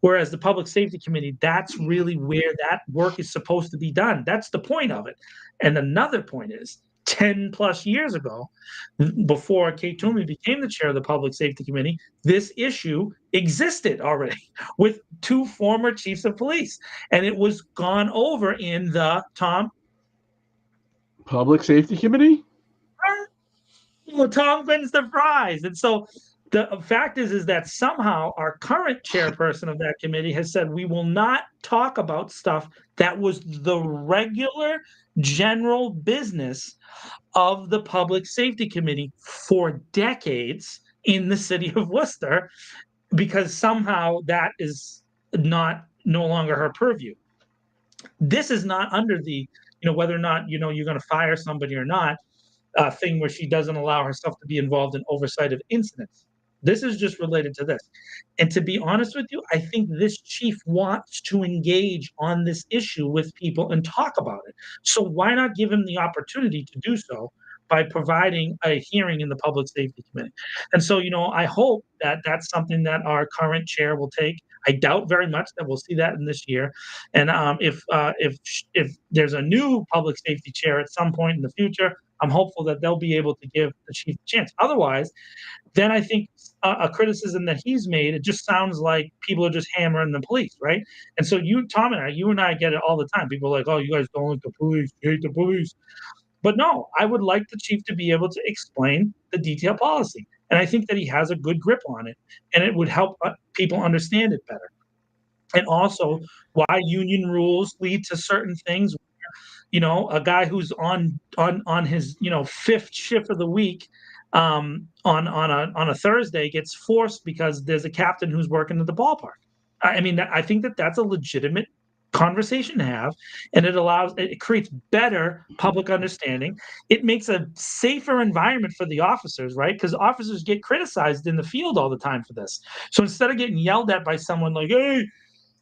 Whereas the public safety committee, that's really where that work is supposed to be done. That's the point of it. And another point is, 10 plus years ago, before Kate Toomey became the chair of the Public Safety Committee, this issue existed already with two former chiefs of police. And it was gone over in the, Tom? Public Safety Committee? Well, Tom wins the prize. And so the fact is that somehow our current chairperson of that committee has said we will not talk about stuff that was the regular general business of the Public Safety Committee for decades in the city of Worcester, because somehow that is no longer her purview. This is not under the, whether or not, you're going to fire somebody or not, thing where she doesn't allow herself to be involved in oversight of incidents. This is just related to this. And to be honest with you, I think this chief wants to engage on this issue with people and talk about it. So why not give him the opportunity to do so by providing a hearing in the Public Safety Committee? And so, I hope that that's something that our current chair will take. I doubt very much that we'll see that in this year. And if there's a new public safety chair at some point in the future, I'm hopeful that they'll be able to give the chief a chance. Otherwise, then I think a criticism that he's made, it just sounds like people are just hammering the police, right? And so Tom and I get it all the time. People are like, oh, you guys don't like the police, you hate the police. But no, I would like the chief to be able to explain the detailed policy. And I think that he has a good grip on it, and it would help people understand it better. And also why union rules lead to certain things. A guy who's on his fifth shift of the week on a Thursday gets forced because there's a captain who's working at the ballpark. I mean, I think that that's a legitimate conversation to have, and it creates better public understanding. It makes a safer environment for the officers, right? Because officers get criticized in the field all the time for this. So instead of getting yelled at by someone like, hey,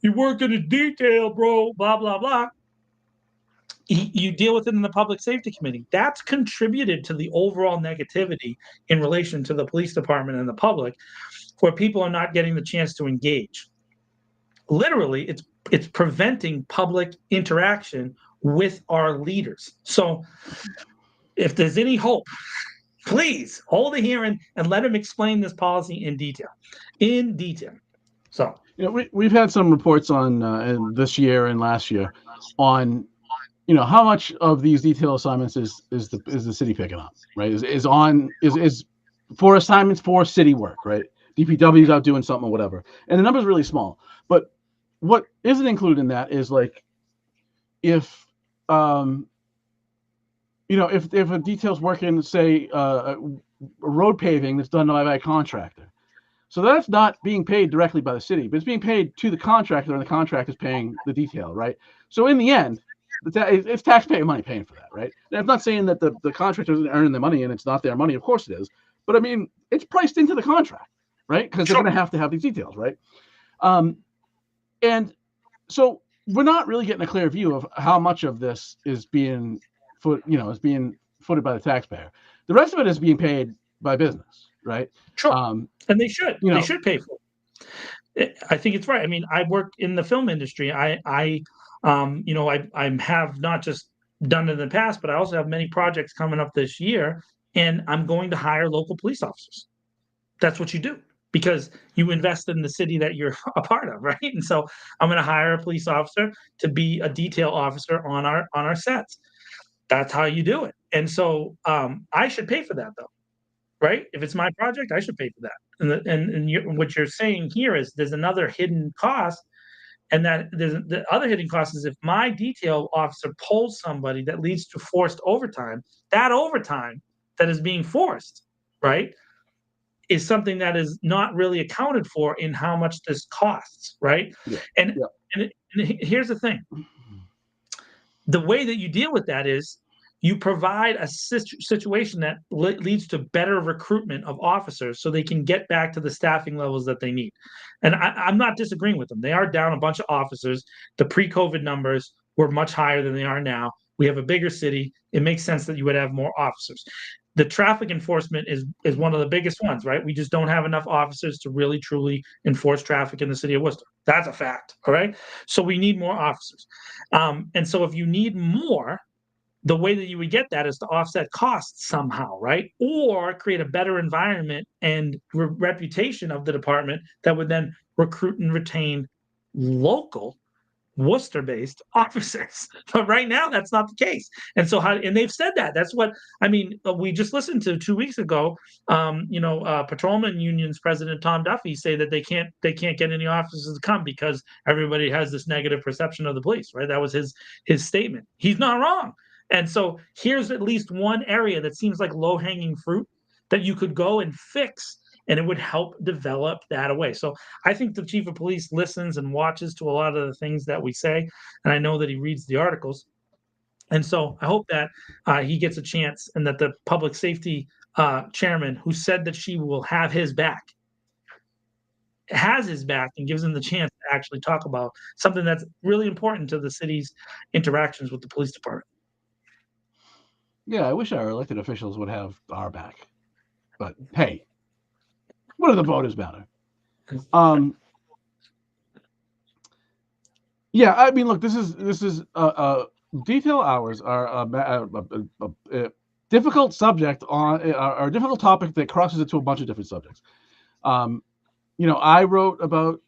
you work in a detail, bro, blah, blah, blah, you deal with it in the Public Safety Committee. That's contributed to the overall negativity in relation to the police department and the public, where people are not getting the chance to engage. Literally, it's preventing public interaction with our leaders. So if there's any hope, please hold a hearing and let him explain this policy in detail. So we've had some reports on this year and last year on how much of these detail assignments is the city picking up, right? Is for assignments for city work, right? DPW's out doing something or whatever, and the number's really small. But what isn't included in that is like if a detail's working, say a road paving that's done by a contractor, so that's not being paid directly by the city, but it's being paid to the contractor, and the contractor is paying the detail, right? So in the end, it's taxpayer money paying for that, right? And I'm not saying that the contractor isn't earning the money and it's not their money. Of course it is. But I mean, it's priced into the contract, right? Because they're going to have these details, right? And so we're not really getting a clear view of how much of this is being footed by the taxpayer. The rest of it is being paid by business, right? Sure. And they should. They should pay for it. I think it's right. I mean, I work in the film industry. I have not just done it in the past, but I also have many projects coming up this year, and I'm going to hire local police officers. That's what you do, because you invest in the city that you're a part of, right? And so I'm going to hire a police officer to be a detail officer on our sets. That's how you do it. And so I should pay for that, though, right? If it's my project, I should pay for that. And what you're saying here is there's another hidden cost. And that the other hidden cost is if my detail officer pulls somebody that leads to forced overtime, that overtime that is being forced, right, is something that is not really accounted for in how much this costs, right? Yeah. And here's the thing. The way that you deal with that is you provide a situation that leads to better recruitment of officers so they can get back to the staffing levels that they need. And I'm not disagreeing with them. They are down a bunch of officers. The pre-COVID numbers were much higher than they are now. We have a bigger city. It makes sense that you would have more officers. The traffic enforcement is one of the biggest ones, right? We just don't have enough officers to really truly enforce traffic in the city of Worcester. That's a fact, all right? So we need more officers. And so if you need more, the way that you would get that is to offset costs somehow, right? Or create a better environment and reputation of the department that would then recruit and retain local Worcester-based officers. But right now, that's not the case. And so, and they've said that. That's what I mean. We just listened to 2 weeks ago. Patrolman Union's president Tom Duffy say that they can't get any officers to come because everybody has this negative perception of the police. Right? That was his statement. He's not wrong. And so, here's at least one area that seems like low-hanging fruit that you could go and fix, and it would help develop that away. So I think the chief of police listens and watches to a lot of the things that we say, and I know that he reads the articles. And so I hope that he gets a chance, and that the public safety chairman, who said that she will have his back, has his back and gives him the chance to actually talk about something that's really important to the city's interactions with the police department. Yeah, I wish our elected officials would have our back. But hey, what do the voters matter? Yeah, I mean, look, this is detail hours are a difficult subject or a difficult topic that crosses into a bunch of different subjects. I wrote about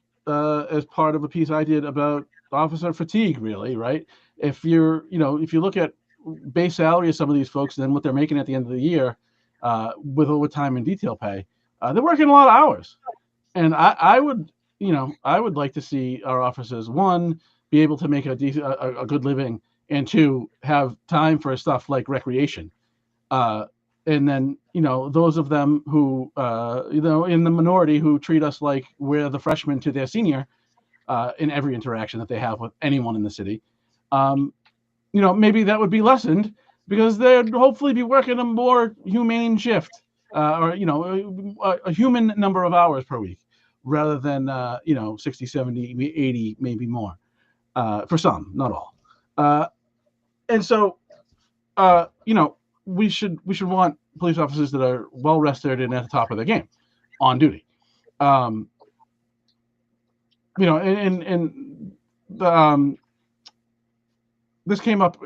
as part of a piece I did about officer fatigue, really, right? If you look at base salary of some of these folks and then what they're making at the end of the year with overtime and detail pay, they're working a lot of hours. And I would like to see our officers, one, be able to make a good living, and two, have time for stuff like recreation. And then, those of them who, in the minority, who treat us like we're the freshman to their senior in every interaction that they have with anyone in the city, maybe that would be lessened because they'd hopefully be working a more humane shift or, a human number of hours per week rather than, 60, 70, 80, maybe more for some, not all. And so, we should want police officers that are well rested and at the top of their game on duty. This came up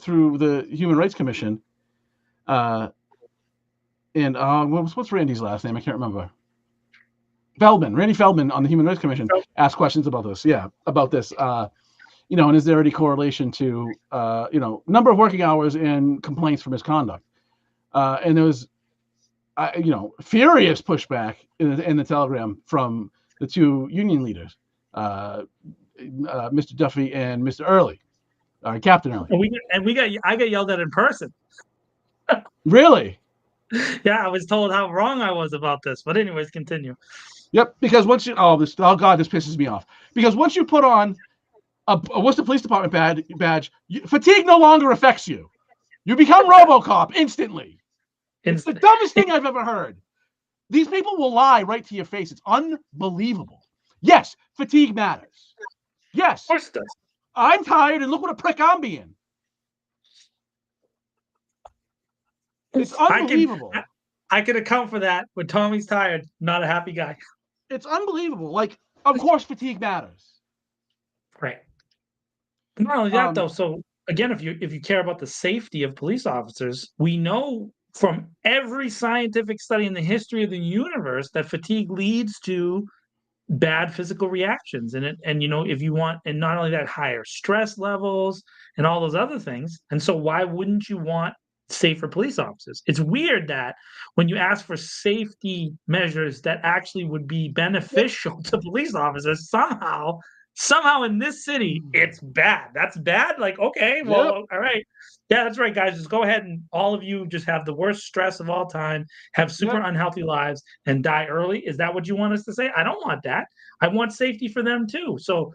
through the Human Rights Commission. And what's Randy's last name? I can't remember. Randy Feldman on the Human Rights Commission asked questions about this. Yeah, about this. And is there any correlation to, number of working hours and complaints for misconduct? And there was, furious pushback in the telegram from the two union leaders, Mr. Duffy and Mr. Early, Captain Early. I got yelled at in person. Really? Yeah, I was told how wrong I was about this. But anyways, continue. Yep, because once this pisses me off. Because once you put on a Worcester Police Department badge, fatigue no longer affects you. You become RoboCop instantly. It's the dumbest thing I've ever heard. These people will lie right to your face. It's unbelievable. Yes, fatigue matters. Yes. Of course it does. I'm tired, and look what a prick I'm being. It's unbelievable. I can account for that. When Tommy's tired, not a happy guy. It's unbelievable. Like, of course, fatigue matters. Right. Not only that, though. So again, if you care about the safety of police officers, we know from every scientific study in the history of the universe that fatigue leads to bad physical reactions and if you want, and not only that, higher stress levels and all those other things. And so why wouldn't you want safer police officers? It's weird that when you ask for safety measures that actually would be beneficial to police officers, somehow in this city it's bad. That's bad. Like, okay, well, all right. Yeah, that's right, guys. Just go ahead and all of you just have the worst stress of all time, have super unhealthy lives, and die early. Is that what you want us to say? I don't want that. I want safety for them too. So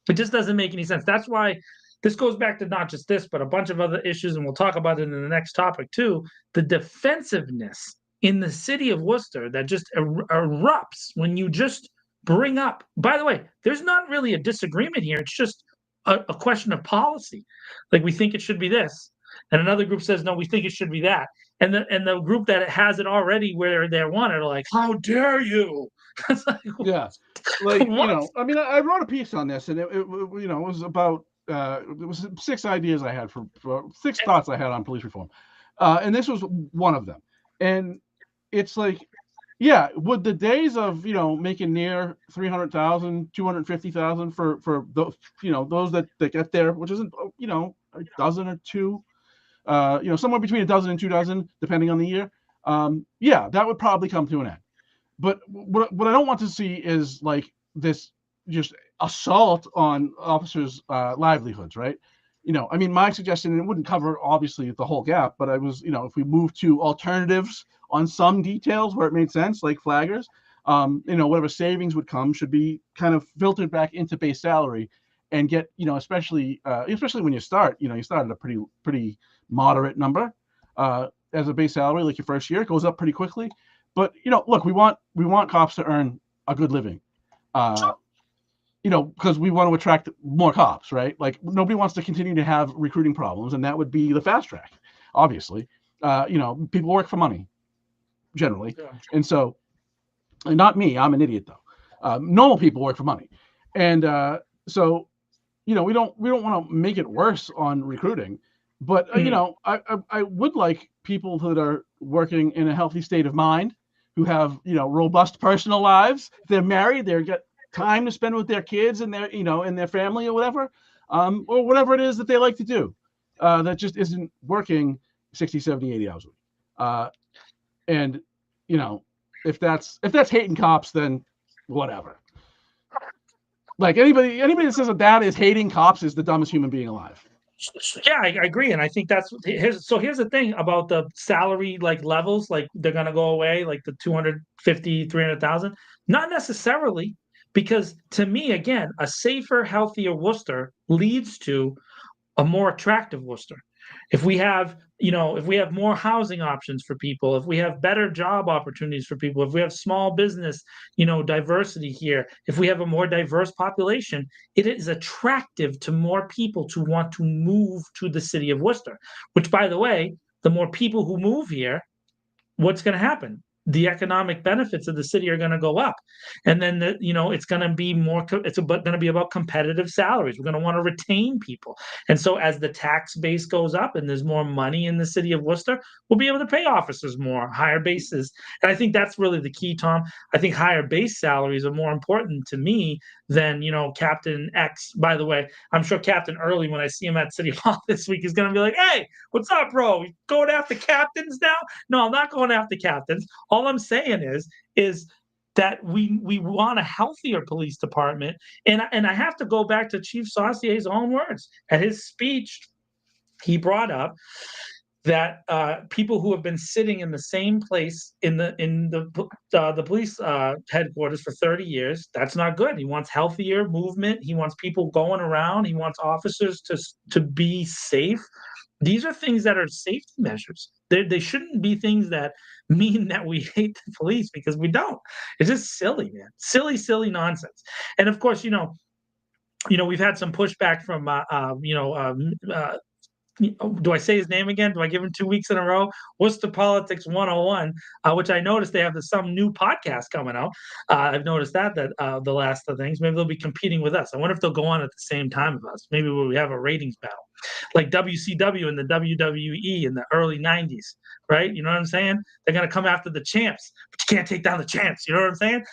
it just doesn't make any sense. That's why, this goes back to not just this, but a bunch of other issues, and we'll talk about it in the next topic too. The defensiveness in the city of Worcester that just erupts when you just bring up. By the way, there's not really a disagreement here. It's just a question of policy. Like, we think it should be this, and another group says no, we think it should be that. And the group that has it already where they want it are like, how dare you? It's like, Yeah, like what? I mean, I wrote a piece on this, and it was about it was 6 ideas I had for 6 thoughts I had on police reform, and this was one of them. And it's like, yeah, would the days of making near 300,000, 250,000 for those those that get there, which isn't a dozen or two, somewhere between a dozen and 2 dozen, depending on the year. Yeah, that would probably come to an end. But what I don't want to see is like this just assault on officers' livelihoods, right? I mean, my suggestion, and it wouldn't cover obviously the whole gap, but I was, if we move to alternatives on some details where it made sense, like flaggers, whatever savings would come should be kind of filtered back into base salary, and get, especially when you start, you start at a pretty moderate number as a base salary, like your first year. It goes up pretty quickly. But look, we want cops to earn a good living, because we want to attract more cops, right? Like, nobody wants to continue to have recruiting problems, and that would be the fast track, obviously. People work for money, generally, and so, and not me, I'm an idiot though. Normal people work for money, and so, we don't want to make it worse on recruiting, but I would like people that are working in a healthy state of mind, who have robust personal lives. If they're married, they've got time to spend with their kids and their and their family, or whatever it is that they like to do, that just isn't working 60, 70, 80 hours a week. And if that's hating cops, then whatever. Like, anybody that says that is hating cops is the dumbest human being alive. Yeah, I agree, and I think here's the thing about the salary, like, levels, like, they're gonna go away, like the 250, 300,000. Not necessarily, because to me, again, a safer, healthier Worcester leads to a more attractive Worcester. If we have, more housing options for people, if we have better job opportunities for people, if we have small business, diversity here, if we have a more diverse population, it is attractive to more people to want to move to the city of Worcester. Which, by the way, the more people who move here, what's going to happen? The economic benefits of the city are going to go up, and then it's going to be more. It's going to be about competitive salaries. We're going to want to retain people, and so as the tax base goes up and there's more money in the city of Worcester, we'll be able to pay officers more, higher bases. And I think that's really the key, Tom. I think higher base salaries are more important to me than Captain X. By the way, I'm sure Captain Early, when I see him at City Hall this week, is going to be like, "Hey, what's up, bro? You going after captains now?" No, I'm not going after captains. All I'm saying is that we want a healthier police department, and I have to go back to Chief Saucier's own words. At his speech, he brought up that people who have been sitting in the same place in the police headquarters for 30 years, that's not good. He wants healthier movement. He wants people going around. He wants officers to be safe. These are things that are safety measures. They shouldn't be things that mean that we hate the police, because we don't. It's just silly, man. Silly nonsense. And of course, we've had some pushback from do I say his name again? Do I give him 2 weeks in a row? Worcester Politics 101, which I noticed they have some new podcast coming out. I've noticed that the last of things, maybe they'll be competing with us. I wonder if they'll go on at the same time as us. Maybe we have a ratings battle, like WCW and the WWE in the early 90s, right? You know what I'm saying? They're going to come after the champs, but you can't take down the champs. You know what I'm saying?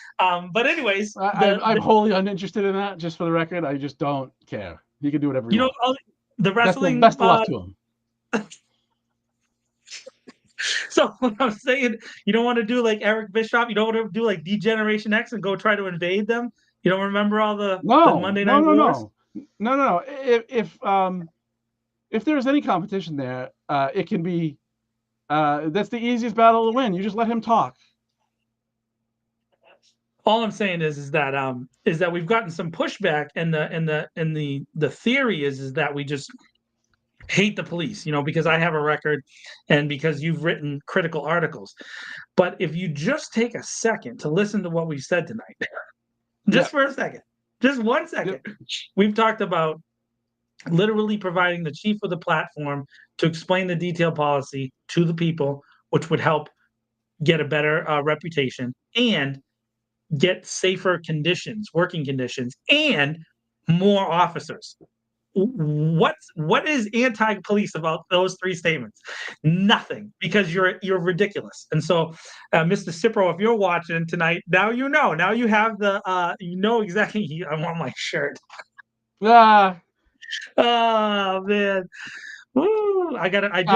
But anyways. I'm wholly uninterested in that, just for the record. I just don't care. He can do whatever he wants. The wrestling. Best of luck to him. So what I'm saying, you don't want to do like Eric Bischoff. You don't want to do like D-Generation X and go try to invade them. You don't remember all the Monday Night Wars? No. If there's any competition there, it can be. That's the easiest battle to win. You just let him talk. all I'm saying is that we've gotten some pushback, and the theory is that we just hate the police, because I have a record and because you've written critical articles. But if you just take a second to listen to what we've said tonight, Yeah. just for a second, just 1 second, Yep. we've talked about literally providing the chief with a platform to explain the detailed policy to the people, which would help get a better reputation and get safer conditions, working conditions, and more officers. What is anti-police about those three statements? Nothing, because you're ridiculous. And so, Mr. Cipro, if you're watching tonight, now you know. Now you have the exactly. I want my shirt. Ah, Oh man, woo! I got it. uh, I should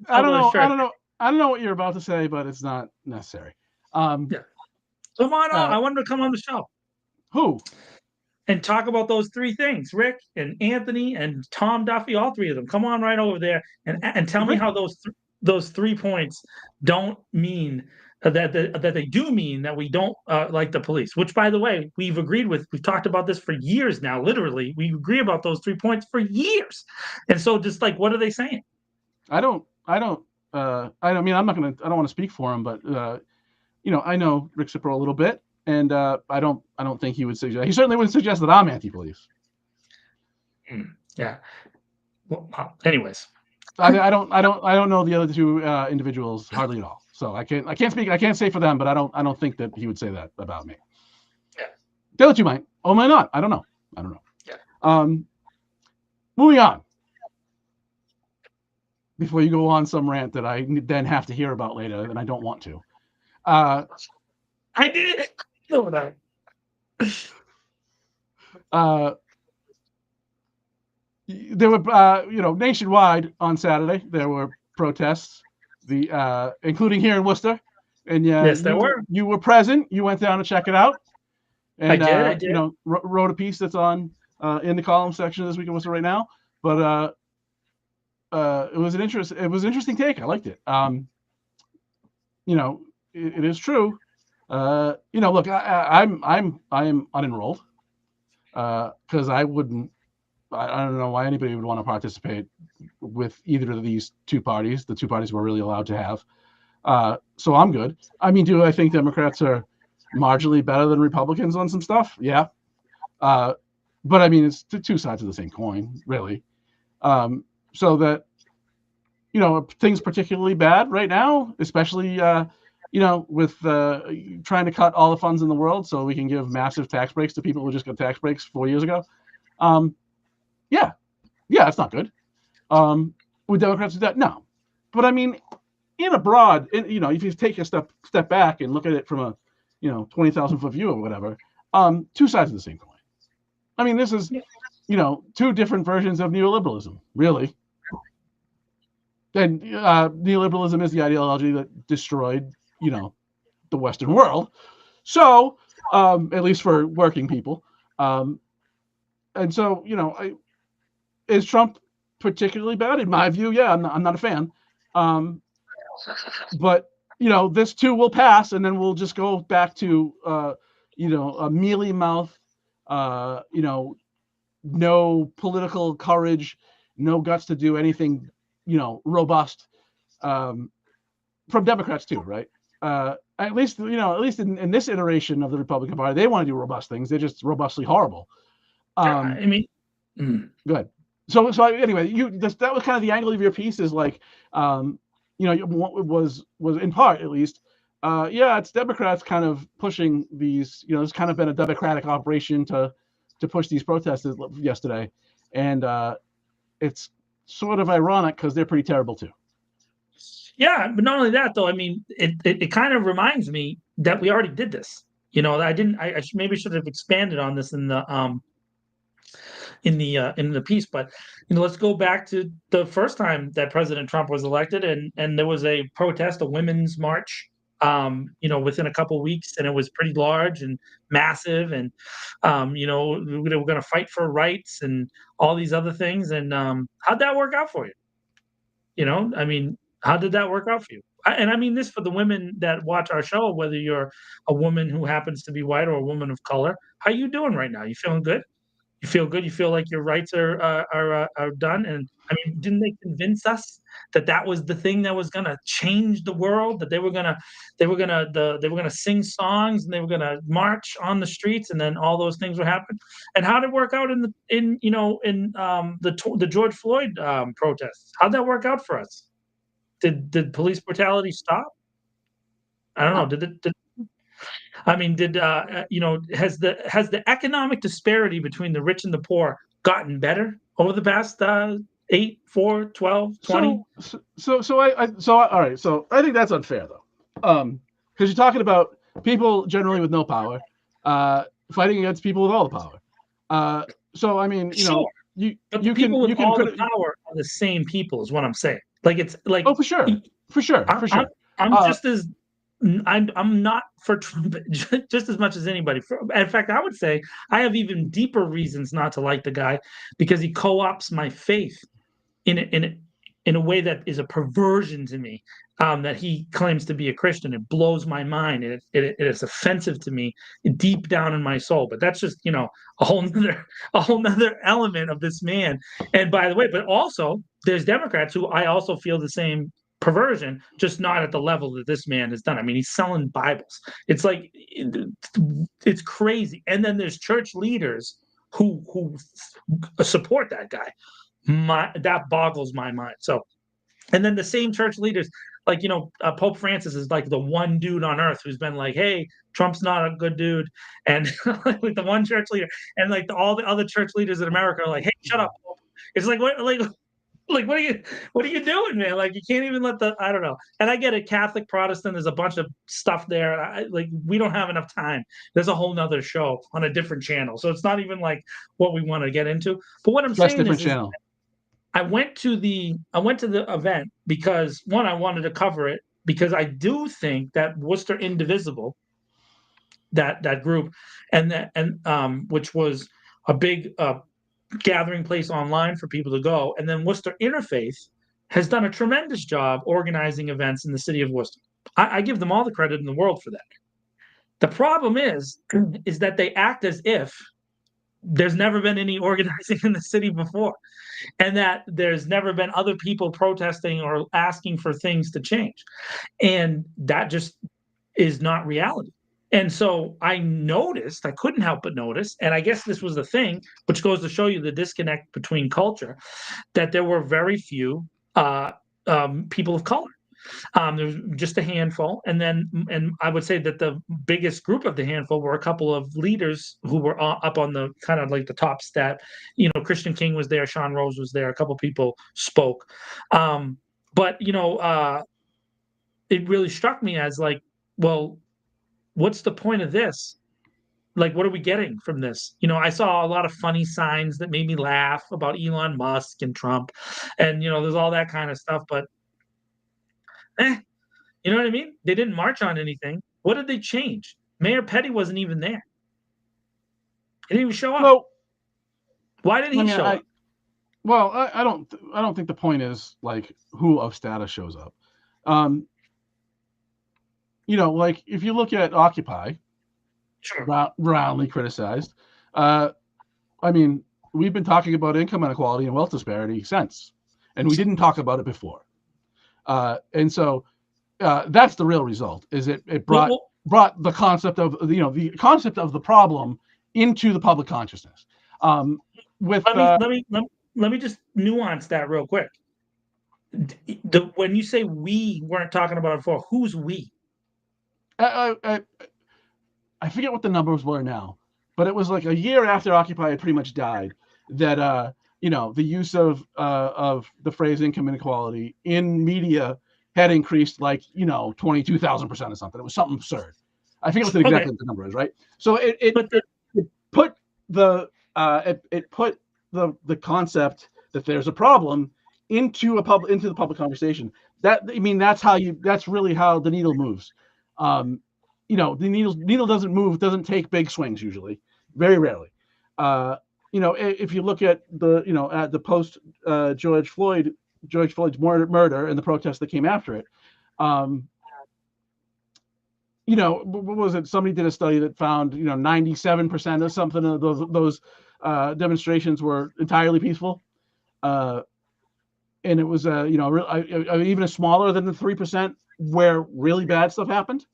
I sell don't those know. I shirts. don't know. I don't know what you're about to say, but it's not necessary. Yeah, come on. Uh, I wanted to come on the show who? and talk about those three things. Rick and Anthony and Tom Duffy, all three of them. Come on right over there and tell me Rick? how those 3 points don't mean that they do mean that we don't like the police. Which, by the way, we've agreed with. We've talked about this for years now. Literally, we agree about those 3 points for years. And so, just like, what are they saying? I don't. I don't. I mean, I'm not gonna. I don't want to speak for him, but I know Rick Cipro a little bit, and I don't. I don't think he would suggest. He certainly wouldn't suggest that I'm anti-police. Yeah. Well, anyways. I don't. I don't. I don't know the other two individuals hardly at all. So I can't. I can't speak. I can't say for them, but I don't. I don't think that he would say that about me. Yeah. The other two might. Oh, might not. I don't know. I don't know. Yeah. Moving on. Before you go on some rant that I then have to hear about later, and I don't want to. I did it. No, no. There were, nationwide on Saturday, there were protests, including here in Worcester. And Yes, there were. you were present. You went down to check it out. And, I did. Wrote a piece that's on in the column section of This Week in Worcester right now. But it was an interesting take. I liked it. It is true. Look, I am unenrolled because I wouldn't. I don't know why anybody would want to participate with either of these two parties. The two parties we're really allowed to have. So I'm good. I mean, do I think Democrats are marginally better than Republicans on some stuff? Yeah. But I mean, it's two sides of the same coin, really. So that, things particularly bad right now, especially, with trying to cut all the funds in the world so we can give massive tax breaks to people who just got tax breaks 4 years ago. Yeah, it's not good. Would Democrats do that? No. But I mean, if you take a step back and look at it from a, 20,000 foot view or whatever, two sides of the same coin. I mean, this is, two different versions of neoliberalism, really. And neoliberalism is the ideology that destroyed, the Western world. So, at least for working people. And so, is Trump particularly bad? In my view, yeah, I'm not a fan. But this too will pass, and then we'll just go back to a mealy mouth, no political courage, no guts to do anything, robust, from Democrats too, right? At least in this iteration of the Republican Party, they want to do robust things. They're just robustly horrible. I mean, good. So anyway, that was kind of the angle of your piece is like, was in part at least, it's Democrats kind of pushing these. It's kind of been a Democratic operation to push these protests yesterday, and it's sort of ironic because they're pretty terrible too. Yeah, but not only that though. I mean, it kind of reminds me that we already did this. I didn't. I maybe should have expanded on this in the piece, but let's go back to the first time that President Trump was elected, and there was a protest, a women's march, within a couple of weeks, and it was pretty large and massive, and we were going to fight for rights and all these other things. And how'd that work out for you? I mean, how did that work out for you? and I mean this for the women that watch our show, whether you're a woman who happens to be white or a woman of color. How you doing right now? You feeling good? You feel good? You feel like your rights are done? And I mean, didn't they convince us that that was the thing that was gonna change the world? That they were gonna sing songs and they were gonna march on the streets, and then all those things would happen. And how did it work out in the George Floyd protests? How'd that work out for us? Did police brutality stop? I don't know. I mean, has the economic disparity between the rich and the poor gotten better over the past 8, 4, 12, 20? All right. So I think that's unfair though, because you're talking about people generally with no power, fighting against people with all the power. So I mean, Sure. But the people with all the power are the same people, is what I'm saying. Like it's like for sure. I'm just as I'm not for Trump just as much as anybody. In fact, I would say I have even deeper reasons not to like the guy because he co-opts my faith in a way that is a perversion to me. That he claims to be a Christian. It blows my mind. It is offensive to me deep down in my soul. But that's just a whole nother element of this man. And by the way, but also there's Democrats who I also feel the same perversion, just not at the level that this man has done. I mean, he's selling Bibles. It's like it's crazy. And then there's church leaders who support that guy. That boggles my mind. So, and then the same church leaders, like Pope Francis is like the one dude on earth who's been like, "Hey, Trump's not a good dude," and like the one church leader, and like all the other church leaders in America are like, "Hey, shut up, Pope." It's like like what are you doing, man? Like you can't even let I don't know. And I get it, Catholic, Protestant, there's a bunch of stuff there. Like we don't have enough time. There's a whole nother show on a different channel, so it's not even like what we want to get into. But what I'm saying is channel. I went to the event because one, I wanted to cover it because I do think that Worcester Indivisible, that group, which was a big gathering place online for people to go, and then Worcester Interfaith has done a tremendous job organizing events in the city of Worcester. I give them all the credit in the world for that. The problem is that they act as if there's never been any organizing in the city before, and that there's never been other people protesting or asking for things to change. And that just is not reality. And so I couldn't help but notice, and I guess this was the thing, which goes to show you the disconnect between culture, that there were very few people of color. There was just a handful, and I would say that the biggest group of the handful were a couple of leaders who were up on the kind of like the top step. Christian King was there, Sean Rose was there, a couple people spoke, but it really struck me as like, well, what's the point of this? Like, what are we getting from this? I saw a lot of funny signs that made me laugh about Elon Musk and Trump, and there's all that kind of stuff, but. You know what I mean? They didn't march on anything. What did they change? Mayor Petty wasn't even there. He didn't even show up. Well, why didn't he show up? Well, I don't think the point is like who of status shows up. Like if you look at Occupy, sure, roundly criticized. I mean, we've been talking about income inequality and wealth disparity since, and we didn't talk about it before. And so that's the real result. Is it brought the concept of the concept of the problem into the public consciousness. Let me just nuance that real quick. When you say we weren't talking about it before, who's we? I forget what the numbers were now, but it was like a year after Occupy had pretty much died that the use of the phrase income inequality in media had increased like 22,000% or something. It was something absurd. I forget what exactly the number is, right? So it put the concept that there's a problem into the public conversation. That's really how the needle moves. The needle doesn't take big swings usually, very rarely. If you look at the post George Floyd's murder and the protests that came after it, Um, what was it? Somebody did a study that found 97% or something of those demonstrations were entirely peaceful, and it was even smaller than the 3% where really bad stuff happened.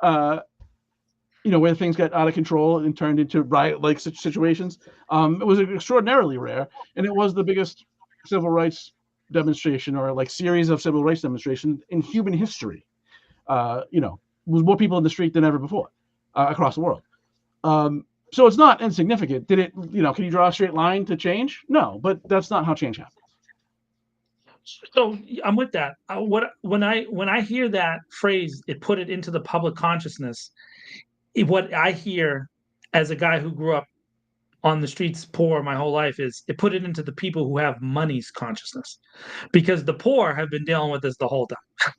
Where things got out of control and turned into riot-like situations. It was extraordinarily rare, and it was the biggest civil rights demonstration or like series of civil rights demonstrations in human history. Was more people in the street than ever before across the world. So it's not insignificant. Did it? Can you draw a straight line to change? No, but that's not how change happens. So I'm with that. When I hear that phrase, it put it into the public consciousness. What I hear as a guy who grew up on the streets poor my whole life is it put it into the people who have money's consciousness, because the poor have been dealing with this the whole time,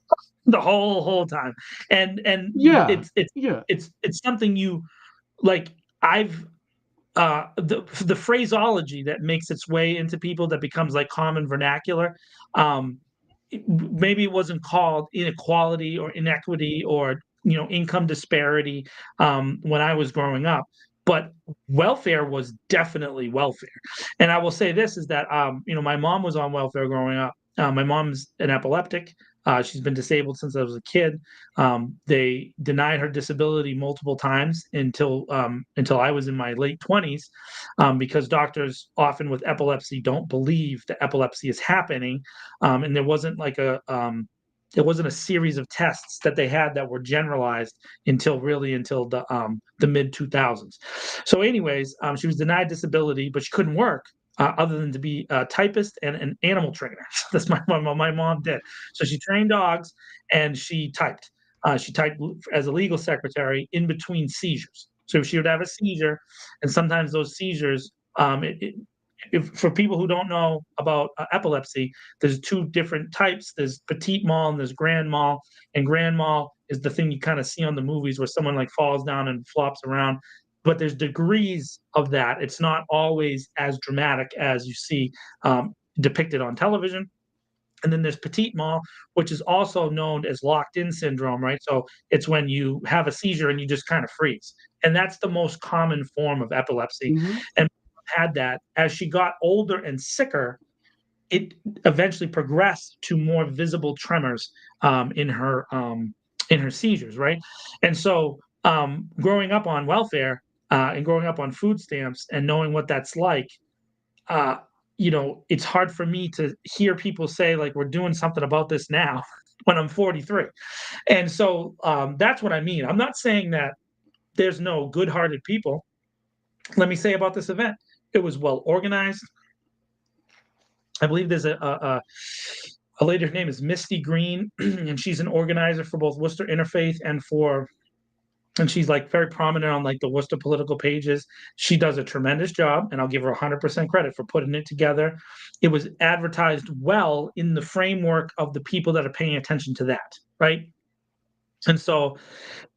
the whole time, and Yeah, it's something you like. The phraseology that makes its way into people that becomes like common vernacular. Maybe it wasn't called inequality or inequity or income disparity when I was growing up, but welfare was definitely welfare. And I will say this is that my mom was on welfare growing up. My mom's an epileptic. She's been disabled since I was a kid. They denied her disability multiple times until I was in my late 20s, because doctors often with epilepsy don't believe that epilepsy is happening, and there wasn't a series of tests that they had that were generalized until the mid 2000s. So, anyways, she was denied disability, but she couldn't work other than to be a typist and an animal trainer. That's my mom did. So she trained dogs and she typed. She typed as a legal secretary in between seizures. So she would have a seizure, and sometimes those seizures, for people who don't know about epilepsy, there's two different types. There's petit mal and there's grand mal. And grand mal is the thing you kind of see on the movies where someone like falls down and flops around. But there's degrees of that. It's not always as dramatic as you see depicted on television. And then there's petit mal, which is also known as locked-in syndrome, right? So it's when you have a seizure and you just kind of freeze. And that's the most common form of epilepsy. Mm-hmm. And had that as she got older and sicker, it eventually progressed to more visible tremors in her seizures, right? And so growing up on welfare and growing up on food stamps and knowing what that's like, it's hard for me to hear people say like we're doing something about this now when I'm 43. And so that's what I mean. I'm not saying that there's no good-hearted people. Let me say about this event, it was well organized. I believe there's a lady, her name is Misty Green, and she's an organizer for both Worcester Interfaith and she's like very prominent on like the Worcester political pages. She does a tremendous job, and I'll give her 100% credit for putting it together. It was advertised well in the framework of the people that are paying attention to that, right? And so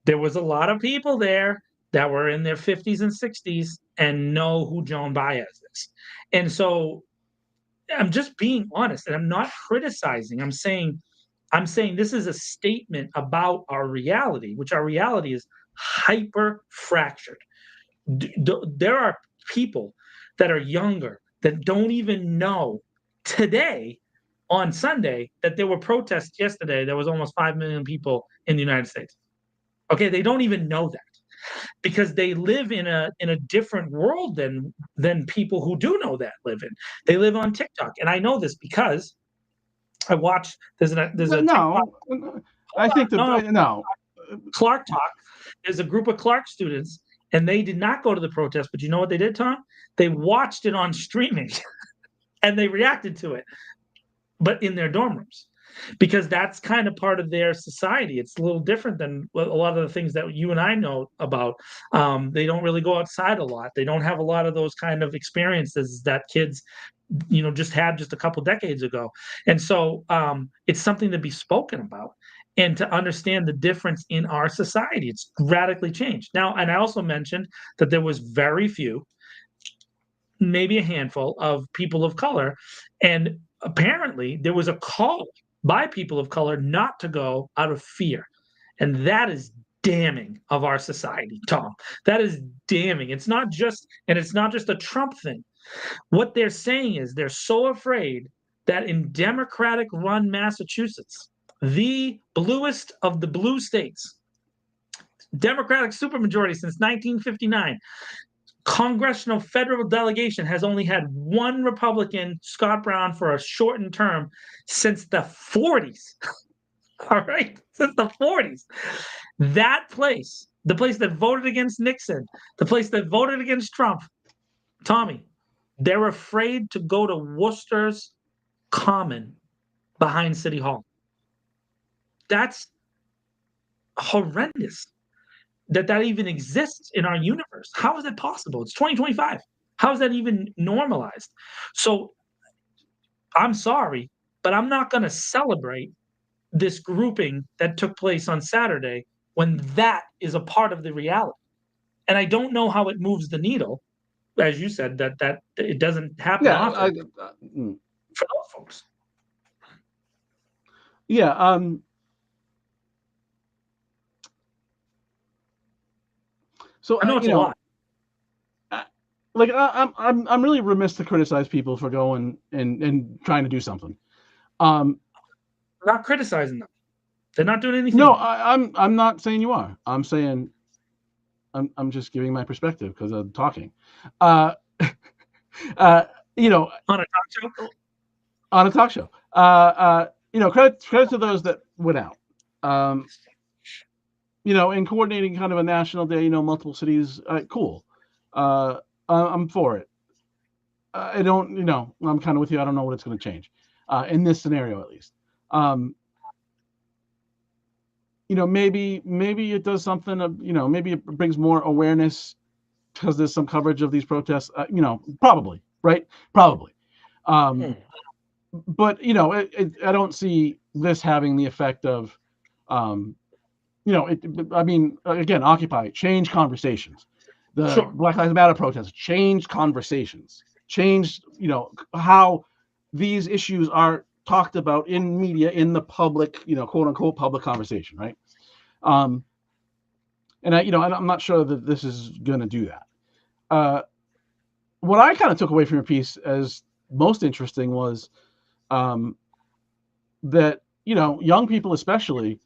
there was a lot of people there that were in their 50s and 60s and know who Joan Baez is. And so I'm just being honest, and I'm not criticizing. I'm saying this is a statement about our reality, which our reality is hyper fractured. There are people that are younger that don't even know today on Sunday that there were protests yesterday. There was almost 5 million people in the United States. Okay, they don't even know that because they live in a different world than people who do know that live in. They live on TikTok, and I know this because I watch. There's a no. I think no. Clark Talk. There's a group of Clark students, and they did not go to the protest. But you know what they did, Tom? They watched it on streaming, and they reacted to it, but in their dorm rooms, because that's kind of part of their society. It's a little different than a lot of the things that you and I know about. They don't really go outside a lot. They don't have a lot of those kind of experiences that kids, just had just a couple decades ago. And so it's something to be spoken about and to understand the difference in our society. It's radically changed now. And I also mentioned that there was very few, maybe a handful of people of color, and apparently there was a call by people of color not to go out of fear. And that is damning of our society, Tom. That is damning. It's not just a Trump thing. What they're saying is they're so afraid that in Democratic run Massachusetts, the bluest of the blue states, Democratic supermajority since 1959, congressional federal delegation has only had one Republican, Scott Brown, for a shortened term since the 40s. All right, since the 40s. That place, the place that voted against Nixon, the place that voted against Trump, Tommy, they're afraid to go to Worcester's Common behind City Hall. That's horrendous that even exists in our universe. How is that possible? It's 2025. How is that even normalized? So I'm sorry, but I'm not going to celebrate this grouping that took place on Saturday when that is a part of the reality. And I don't know how it moves the needle, as you said, that it doesn't happen often for those folks. Yeah. So I know it's a lot. Like I'm really remiss to criticize people for going and trying to do something. I'm not criticizing them. They're not doing anything. No, I'm not saying you are. I'm saying I'm just giving my perspective because I'm talking. On a talk show. On a talk show. Credit to those that went out. In coordinating kind of a national day, multiple cities, cool. I'm for it. I don't, I'm kind of with you. I don't know what it's going to change in this scenario, at least. Maybe it does something. Maybe it brings more awareness because there's some coverage of these protests. Probably, right? Probably. But I don't see this having the effect of, again, Occupy, change conversations. The Black Lives Matter protests, change conversations, change, how these issues are talked about in media, in the public, quote unquote, public conversation, right? And I'm not sure that this is going to do that. What I kind of took away from your piece as most interesting was that, young people especially,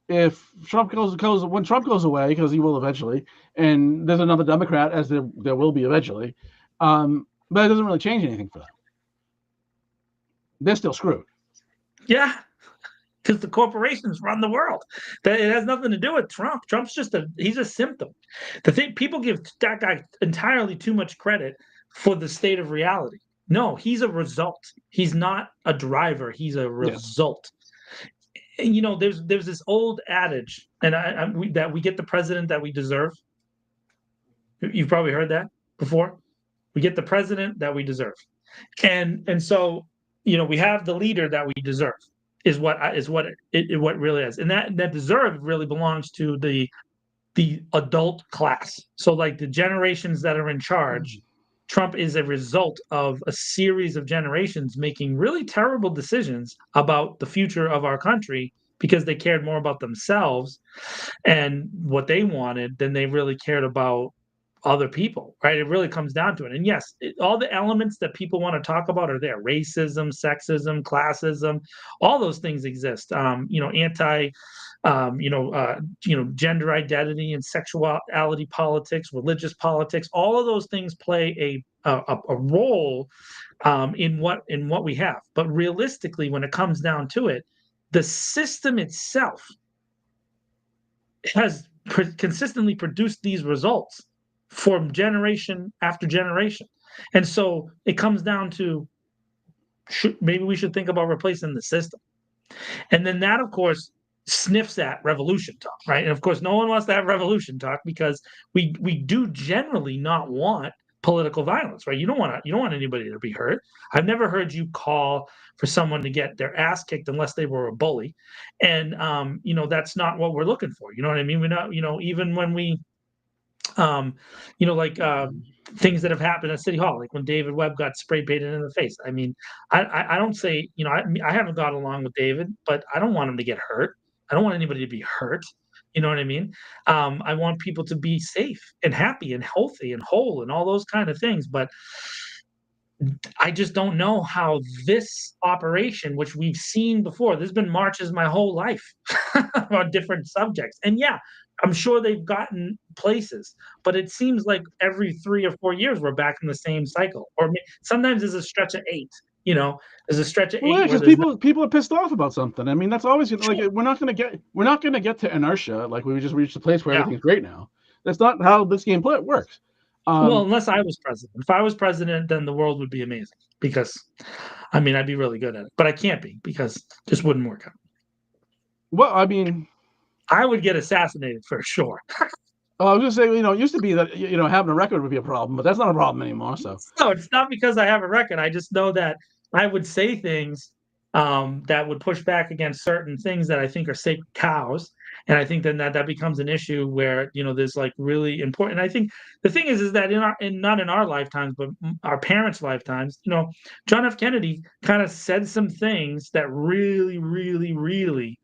if Trump when Trump goes away, because he will eventually, and there's another Democrat, as there will be eventually, but it doesn't really change anything for them. They're still screwed. Yeah, because the corporations run the world. It has nothing to do with Trump. Trump's he's a symptom. The thing, people give that guy entirely too much credit for the state of reality. No, he's a result. He's not a driver. He's a result. Yes. And there's this old adage, and that we get the president that we deserve. You've probably heard that before. We get the president that we deserve, and so we have the leader that we deserve. Is what it really is, and that deserve really belongs to the adult class. So like the generations that are in charge. Trump is a result of a series of generations making really terrible decisions about the future of our country because they cared more about themselves and what they wanted than they really cared about other people, right? It really comes down to it. And yes, all the elements that people want to talk about are there: racism, sexism, classism, all those things exist. Gender identity and sexuality politics, religious politics, all of those things play a role in what we have. But realistically, when it comes down to it, the system itself has consistently produced these results for generation after generation. And so it comes down to maybe we should think about replacing the system. And then that, of course, sniffs at revolution talk, right? And of course, no one wants to have revolution talk because we do generally not want political violence, right? You don't want anybody to be hurt. I've never heard you call for someone to get their ass kicked unless they were a bully. And that's not what we're looking for. You know what I mean? We're not, even when we Um, like things that have happened at City Hall, like when David Webb got spray painted in the face. I mean, I don't say, I haven't got along with David, but I don't want him to get hurt. I don't want anybody to be hurt. You know what I mean? I want people to be safe and happy and healthy and whole and all those kind of things. But I just don't know how this operation, which we've seen before, there's been marches my whole life on different subjects. And yeah, I'm sure they've gotten places, but it seems like every 3 or 4 years we're back in the same cycle. Or sometimes there's a stretch of eight, there's a stretch of Well, yeah, eight where because there's people are pissed off about something. I mean, that's always like sure. we're not gonna get to inertia. Like we just reached a place where Yeah. everything's great now. That's not how this game works. Well, unless I was president. If I was president, then the world would be amazing because, I'd be really good at it. But I can't be because it just wouldn't work out. Well, I mean, I would get assassinated for sure. I was gonna say, it used to be that having a record would be a problem, but that's not a problem anymore. So No, it's not because I have a record. I just know that I would say things that would push back against certain things that I think are sacred cows, and I think then that becomes an issue where there's like really important. I think the thing is that not in our lifetimes, but our parents' lifetimes, John F. Kennedy kind of said some things that really, really, really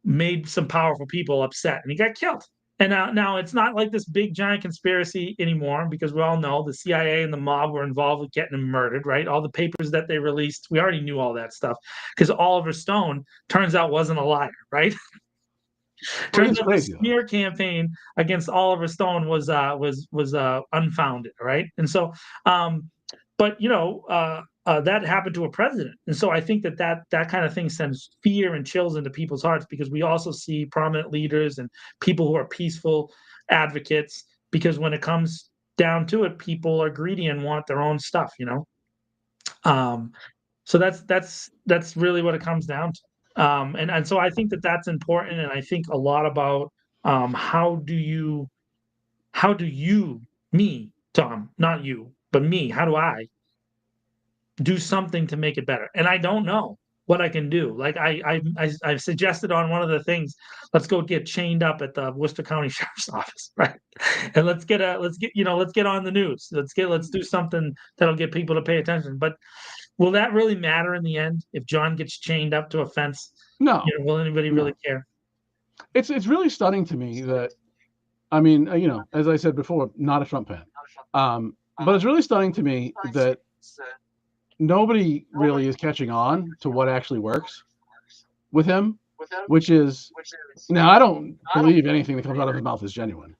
made some powerful people upset, and he got killed. And now it's not like this big giant conspiracy anymore because we all know the CIA and the mob were involved with getting him murdered, right? All the papers that they released, we already knew all that stuff because Oliver Stone turns out wasn't a liar, right? Turns out the smear campaign against Oliver Stone was unfounded, right? And so, but that happened to a president, and so I think that kind of thing sends fear and chills into people's hearts because we also see prominent leaders and people who are peaceful advocates. Because when it comes down to it, people are greedy and want their own stuff, So that's really what it comes down to. And so I think that's important, and I think a lot about how do you, me, Tom, not you, but me, how do I do something to make it better? And I don't know what I can do. Like I've suggested on one of the things, let's go get chained up at the Worcester County Sheriff's Office, right? And let's get on the news. Let's do something that'll get people to pay attention. But will that really matter in the end if John gets chained up to a fence? No. Will anybody really care? It's really stunning to me that, I mean, as I said before, not a Trump fan. But it's really stunning to me that nobody really is catching on to what actually works with him, which is, now I don't believe anything that comes out of his mouth is genuine.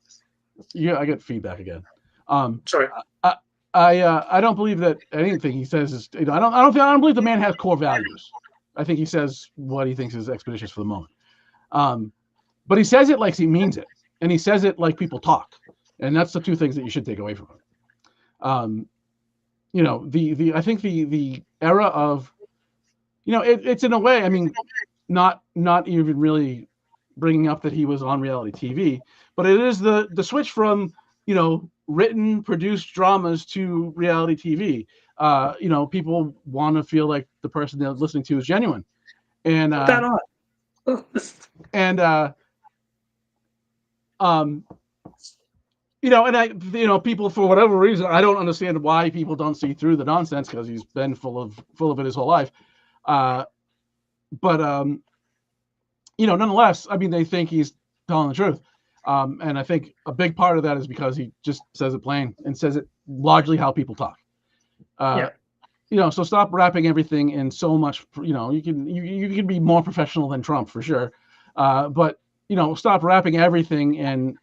Yeah, I get feedback again. Sorry. I don't believe that anything he says is, I don't believe the man has core values. I think he says what he thinks is expeditious for the moment. But he says it like he means it, and he says it like people talk, and that's the two things that you should take away from him. I think the era of, it's in a way, I mean, not even really bringing up that he was on reality TV, but it is the switch from, written, produced dramas to reality TV. People want to feel like the person they're listening to is genuine, and people, for whatever reason, I don't understand why people don't see through the nonsense, because he's been full of it his whole life. Nonetheless, I mean, they think he's telling the truth. And I think a big part of that is because he just says it plain and says it largely how people talk. So stop wrapping everything in so much, you can be more professional than Trump for sure. But stop wrapping everything in,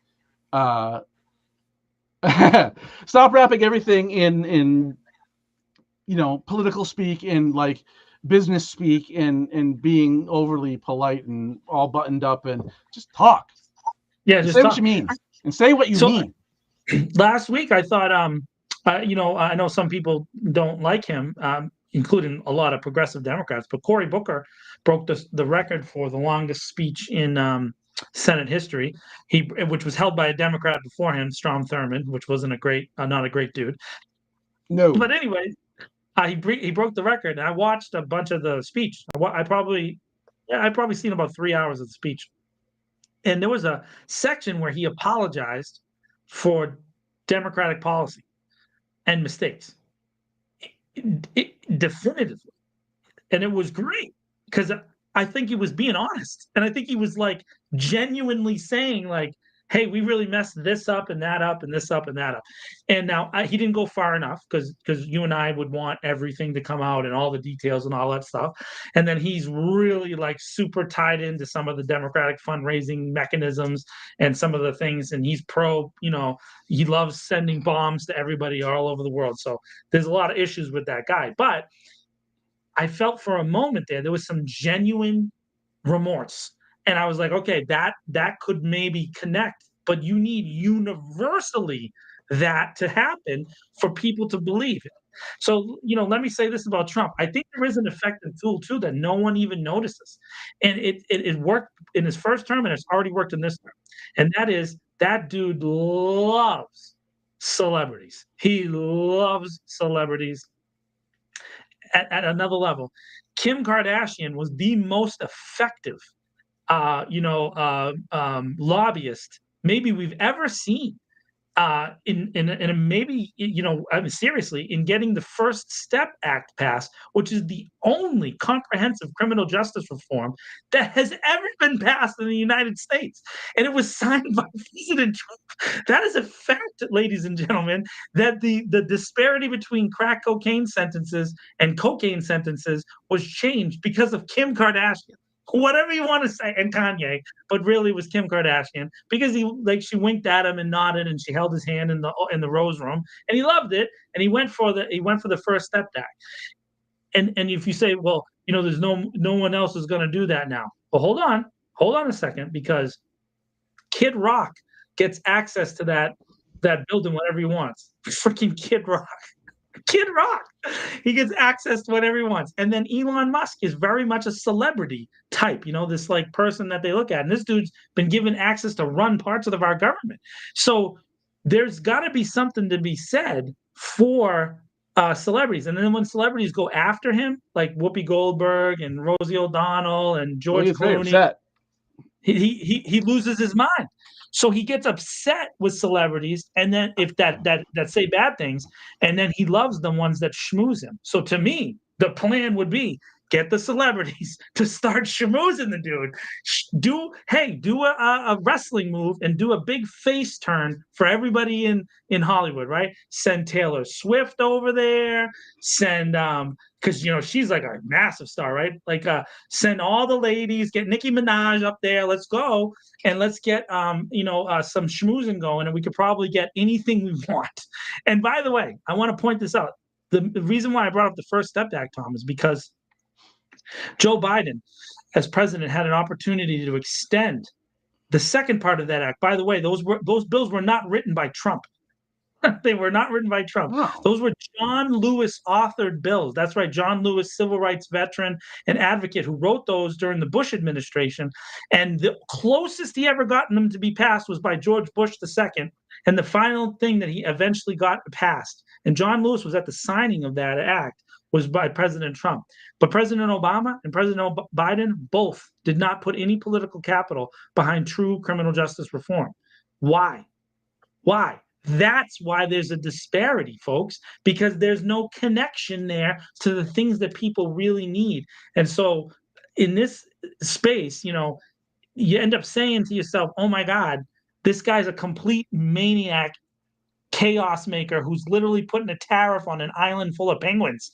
stop wrapping everything in political speak and like business speak and being overly polite and all buttoned up, and just talk. Yeah, just say what you mean and say what you mean. Last week I thought, I know some people don't like him, including a lot of progressive Democrats, but Cory Booker broke the record for the longest speech in Senate history, which was held by a Democrat before him, Strom Thurmond, which wasn't not a great dude. No. But anyway, he broke the record, and I watched a bunch of the speech. I probably seen about 3 hours of the speech, and there was a section where he apologized for Democratic policy and mistakes. Definitively. And it was great because I think he was being honest. And I think he was like genuinely saying, like, hey, we really messed this up and that up and this up and that up. And now he didn't go far enough because you and I would want everything to come out and all the details and all that stuff. And then he's really like super tied into some of the Democratic fundraising mechanisms and some of the things. And he's he loves sending bombs to everybody all over the world. So there's a lot of issues with that guy. But I felt for a moment there was some genuine remorse. And I was like, okay, that could maybe connect, but you need universally that to happen for people to believe it. So, let me say this about Trump. I think there is an effective tool too that no one even notices. And it worked in his first term and it's already worked in this term. And that is that dude loves celebrities. He loves celebrities at another level. Kim Kardashian was the most effective, lobbyist maybe we've ever seen. In maybe I mean seriously in getting the First Step Act passed, which is the only comprehensive criminal justice reform that has ever been passed in the United States, and it was signed by President Trump. That is a fact, ladies and gentlemen, that the disparity between crack cocaine sentences and cocaine sentences was changed because of Kim Kardashian. Whatever you want to say, and Kanye, but really it was Kim Kardashian because she winked at him and nodded, and she held his hand in the rose room, and he loved it, and he went for the First Step Act. And if you say, well, there's no one else is going to do that now. Well, hold on a second, because Kid Rock gets access to that building whenever he wants. Freaking Kid Rock. Kid Rock. He gets access to whatever he wants. And then Elon Musk is very much a celebrity type, this like person that they look at. And this dude's been given access to run parts of our government. So there's got to be something to be said for celebrities. And then when celebrities go after him, like Whoopi Goldberg and Rosie O'Donnell and George Clooney, he loses his mind. So he gets upset with celebrities, and then if that say bad things, and then he loves the ones that schmooze him. So to me, the plan would be get the celebrities to start schmoozing the dude. Do a wrestling move and do a big face turn for everybody in Hollywood, right? Send Taylor Swift over there. Send because she's like a massive star, right? Like send all the ladies, get Nicki Minaj up there. Let's go and let's get some schmoozing going, and we could probably get anything we want. And by the way, I want to point this out. The reason why I brought up the First Step Act, Tom, is because Joe Biden, as president, had an opportunity to extend the second part of that act. By the way, those bills were not written by Trump. They were not written by Trump. No. Those were John Lewis authored bills. That's right. John Lewis, civil rights veteran and advocate, who wrote those during the Bush administration. And the closest he ever gotten them to be passed was by George Bush II. And the final thing that he eventually got passed, and John Lewis was at the signing of that act, was by President Trump. But President Obama and President Biden both did not put any political capital behind true criminal justice reform. Why? That's why there's a disparity, folks, because there's no connection there to the things that people really need. And so in this space, you end up saying to yourself, oh my God, this guy's a complete maniac, chaos maker who's literally putting a tariff on an island full of penguins.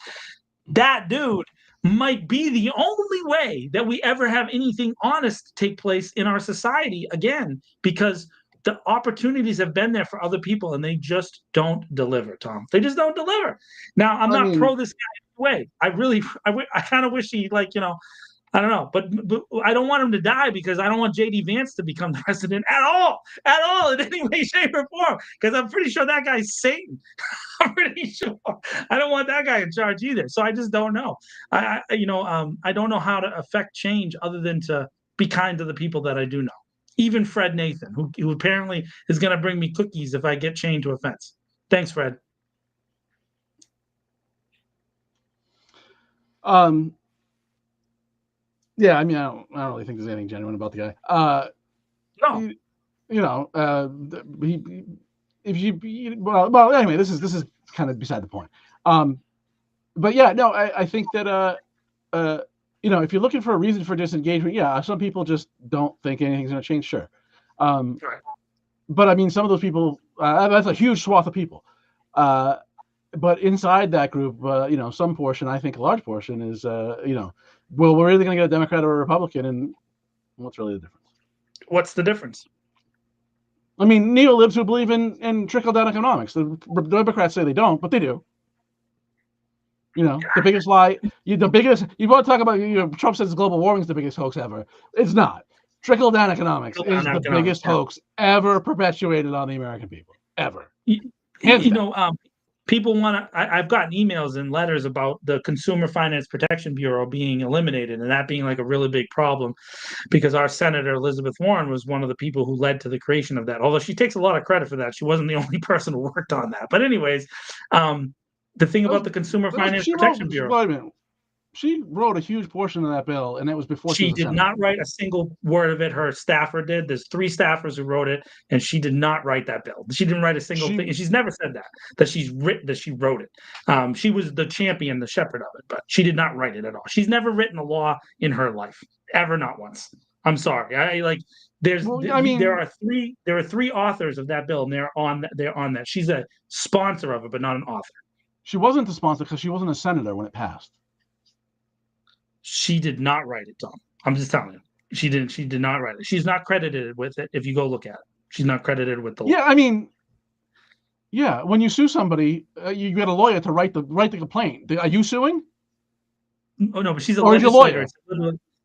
That dude might be the only way that we ever have anything honest take place in our society again, because the opportunities have been there for other people and they just don't deliver, Tom. They just don't deliver. Now, I'm not pro this guy way. I kind of wish he I don't know, but I don't want him to die, because I don't want J.D. Vance to become the president at all, in any way, shape, or form, because I'm pretty sure that guy's Satan. I'm pretty sure. I don't want that guy in charge either. So I just don't know. I don't know how to affect change other than to be kind to the people that I do know. Even Fred Nathan, who apparently is going to bring me cookies if I get chained to a fence. Thanks, Fred. Yeah, I mean, I don't really think there's anything genuine about the guy. No. He well, anyway, this is kind of beside the point. But yeah, no, I think that if you're looking for a reason for disengagement, yeah, some people just don't think anything's going to change. Sure. Right. But I mean, some of those people, that's a huge swath of people. But inside that group, some portion, I think a large portion is, well, we're either going to get a Democrat or a Republican, and what's really the difference? What's the difference? I mean, neolibs who believe in trickle-down economics. The Democrats say they don't, but they do. The biggest lie, you want to talk about, Trump says global warming is the biggest hoax ever. It's not. Trickle-down economics is the biggest hoax ever perpetuated on the American people, ever. People want to, I've gotten emails and letters about the Consumer Finance Protection Bureau being eliminated and that being like a really big problem because our Senator Elizabeth Warren was one of the people who led to the creation of that. Although she takes a lot of credit for that. She wasn't the only person who worked on that. But anyways, the thing about the Consumer Finance Protection Bureau. Wait a minute. She wrote a huge portion of that bill, and it was before she did not write a single word of it. Her staffer did. There's 3 staffers who wrote it, and she did not write that bill. She didn't write a single thing, and she's never said that she wrote it. She was the champion, the shepherd of it, but she did not write it at all. She's never written a law in her life, ever, not once. I'm sorry. There are 3 authors of that bill, and they're on that. She's a sponsor of it, but not an author. She wasn't the sponsor because she wasn't a senator when it passed. She did not write it, Tom. I'm just telling you. She did not write it. She's not credited with it if you go look at it. She's not credited with the law. Yeah, I mean, when you sue somebody, you get a lawyer to write the complaint. Are you suing? Oh, no, but she's a legislator.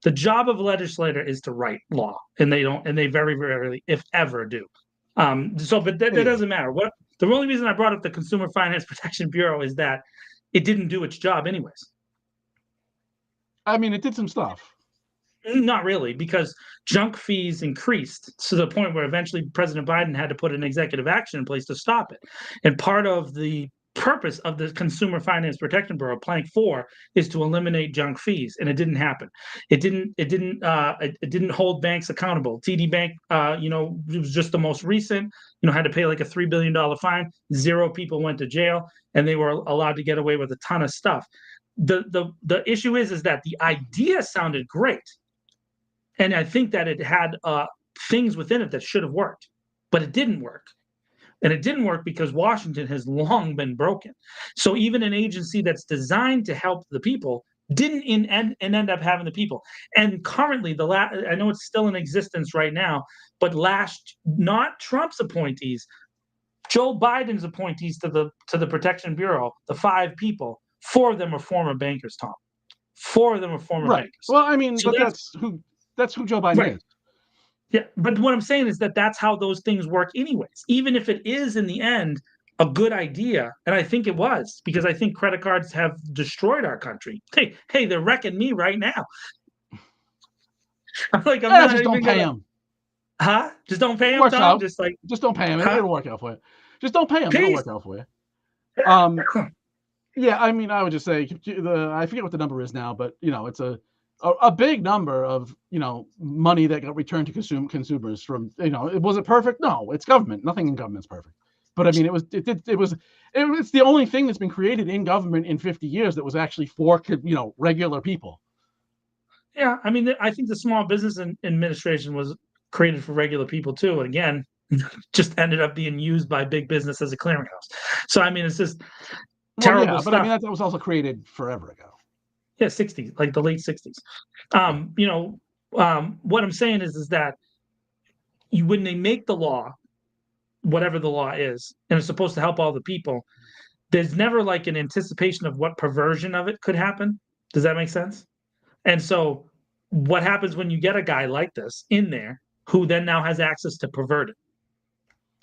The job of a legislator is to write law, and they very rarely, if ever, do. But that doesn't matter. The only reason I brought up the Consumer Finance Protection Bureau is that it didn't do its job anyways. I mean, it did some stuff. Not really, because junk fees increased to the point where eventually President Biden had to put an executive action in place to stop it. And part of the purpose of the Consumer Finance Protection Bureau, Plank 4, is to eliminate junk fees, and it didn't happen. It didn't hold banks accountable. TD Bank, it was just the most recent. Had to pay like a $3 billion fine. 0 people went to jail, and they were allowed to get away with a ton of stuff. The issue is that the idea sounded great, and I think that it had things within it that should have worked, but it didn't work. And it didn't work because Washington has long been broken. So even an agency that's designed to help the people didn't end up having the people. And currently, I know it's still in existence right now, but not Trump's appointees, Joe Biden's appointees to the Protection Bureau, the 5 people. 4 of them are former bankers, Tom. 4 of them are former bankers. Well, I mean, but that's who Joe Biden is. Yeah, but what I'm saying is that's how those things work anyways. Even if it is in the end a good idea, and I think it was, because I think credit cards have destroyed our country. Hey, they're wrecking me right now. Just don't pay them. Huh? Just don't pay them, Tom? Just don't pay them. It'll work out for you. Just don't pay them. It'll work out for you. Yeah, I mean, I would just say I forget what the number is now, but it's a big number of money that got returned to consumers from was it perfect? No, it's government. Nothing in government's perfect. But I mean, it's the only thing that's been created in government in 50 years that was actually for regular people. Yeah, I mean, I think the Small Business Administration was created for regular people too, and again, just ended up being used by big business as a clearinghouse. So I mean, it's just. Terrible stuff. But I mean, that was also created forever ago. Yeah, 60s, like the late 60s. What I'm saying is that when they make the law, whatever the law is, and it's supposed to help all the people, there's never like an anticipation of what perversion of it could happen. Does that make sense? And so what happens when you get a guy like this in there who then now has access to pervert it?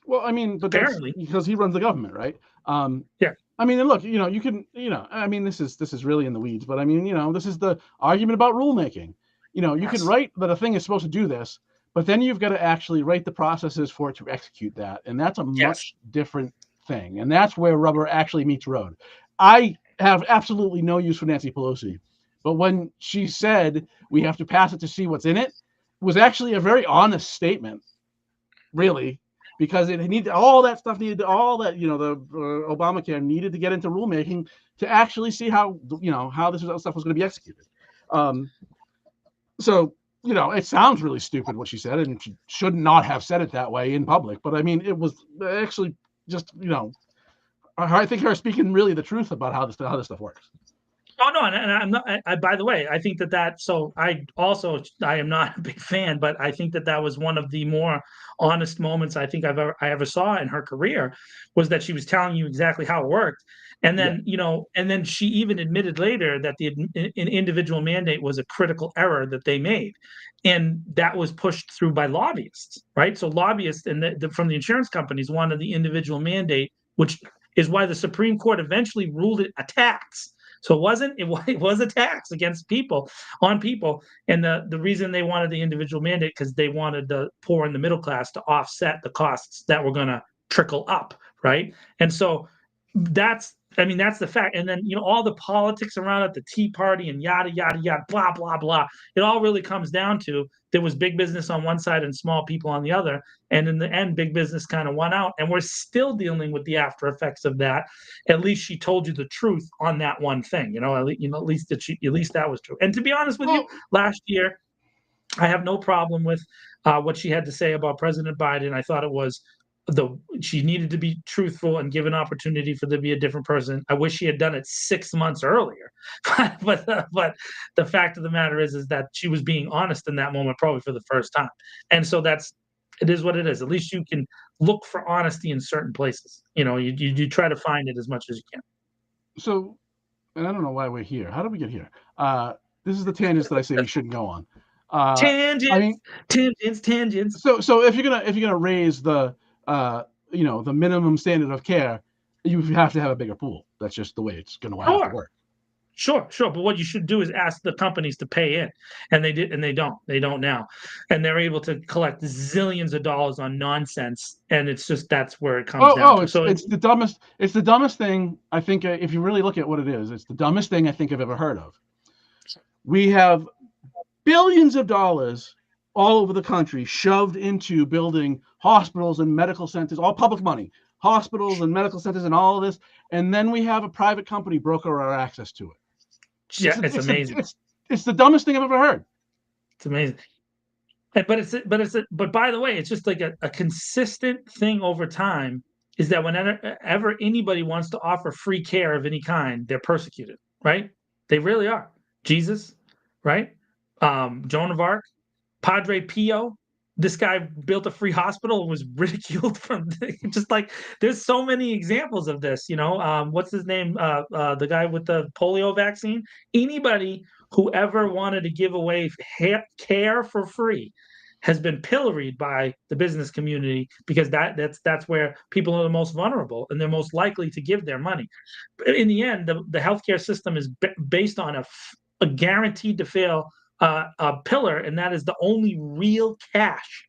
Well, I mean, but apparently, that's because he runs the government, right? Yeah. I mean, and look, you can, I mean, this is really in the weeds, but I mean, this is the argument about rulemaking. You can write that a thing is supposed to do this, but then you've got to actually write the processes for it to execute that. And that's a much different thing. And that's where rubber actually meets road. I have absolutely no use for Nancy Pelosi, but when she said we have to pass it to see what's in it, was actually a very honest statement, really. because it needed all that stuff, the Obamacare needed to get into rulemaking to actually see how this stuff was going to be executed. So it sounds really stupid what she said, and she should not have said it that way in public. But I mean, it was actually just I think her speaking really the truth about how this stuff works. Oh no, and I'm not. By the way, I think that. So I am not a big fan, but I think that was one of the more honest moments I think I ever saw in her career, was that she was telling you exactly how it worked, and then and then she even admitted later that an individual mandate was a critical error that they made, and that was pushed through by lobbyists, right? So lobbyists and from the insurance companies wanted the individual mandate, which is why the Supreme Court eventually ruled it a tax. So it was a tax against people, on people. And the reason they wanted the individual mandate, because they wanted the poor and the middle class to offset the costs that were going to trickle up, right? And so that's the fact. And then all the politics around it, the Tea Party and yada yada yada, blah blah blah. It all really comes down to there was big business on one side and small people on the other, and in the end, big business kind of won out. And we're still dealing with the after effects of that. At least she told you the truth on that one thing. At least that was true. And to be honest with you, last year, I have no problem with what she had to say about President Biden. I thought it was she needed to be truthful and give an opportunity for there to be a different person. I wish she had done it 6 months earlier, but the fact of the matter is that she was being honest in that moment, probably for the first time. And so it is what it is. At least you can look for honesty in certain places. You try to find it as much as you can. So, and I don't know why we're here. How did we get here? This is the tangents that I say we shouldn't go on. Tangents. So if you're gonna raise the the minimum standard of care, you have to have a bigger pool. That's just the way it's going to have to work. Sure. But what you should do is ask the companies to pay in, and they did, and they don't. They don't now, and they're able to collect zillions of dollars on nonsense, and it's just that's where it comes down. It's the dumbest. It's the dumbest thing I think. If you really look at what it is, it's the dumbest thing I think I've ever heard of. We have billions of dollars all over the country shoved into building hospitals and medical centers, all public money, hospitals and medical centers and all of this. And then we have a private company broker our access to it. Yeah, it's amazing. It's the dumbest thing I've ever heard. It's amazing. But by the way, it's just like a consistent thing over time is that whenever anybody wants to offer free care of any kind, they're persecuted, right? They really are. Jesus, right? Joan of Arc, Padre Pio, this guy built a free hospital and was ridiculed from just like there's so many examples of this. What's his name? The guy with the polio vaccine. Anybody who ever wanted to give away care for free has been pilloried by the business community, because that's where people are the most vulnerable and they're most likely to give their money. In the end, the healthcare system is based on a guaranteed to fail a pillar, and that is the only real cash,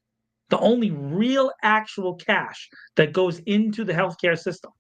the only real actual cash that goes into the healthcare system.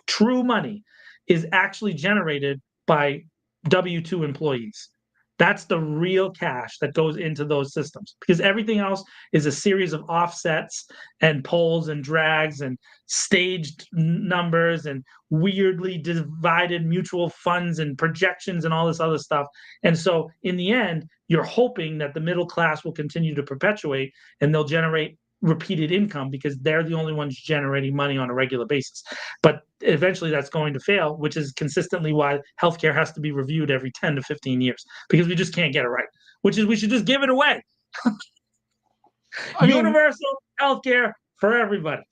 True money is actually generated by W-2 employees. That's the real cash that goes into those systems, because everything else is a series of offsets and pulls and drags and staged numbers and weirdly divided mutual funds and projections and all this other stuff. And so in the end, you're hoping that the middle class will continue to perpetuate and they'll generate repeated income because they're the only ones generating money on a regular basis. But eventually that's going to fail, which is consistently why healthcare has to be reviewed every 10 to 15 years, because we just can't get it right, which is we should just give it away. Universal healthcare for everybody.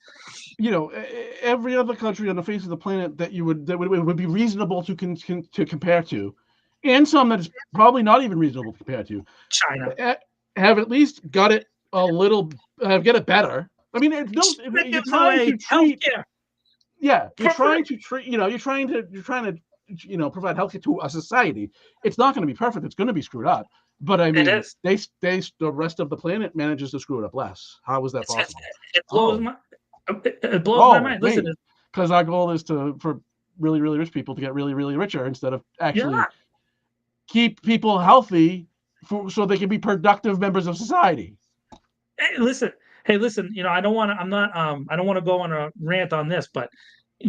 Every other country on the face of the planet that would be reasonable to compare to, and some that is probably not even reasonable to compare to, China, have at least got it a little, get it better. I mean, you're trying to treat. Healthcare. Yeah, you're trying to treat. You're trying to provide healthcare to a society. It's not going to be perfect. It's going to be screwed up. But I mean, the rest of the planet manages to screw it up less. How is that possible? It blows my mind. Listen, because our goal is for really, really rich people to get really, really richer instead of actually keep people healthy so they can be productive members of society. Hey, listen, Hey, listen, I don't want to. I don't want to go on a rant on this, but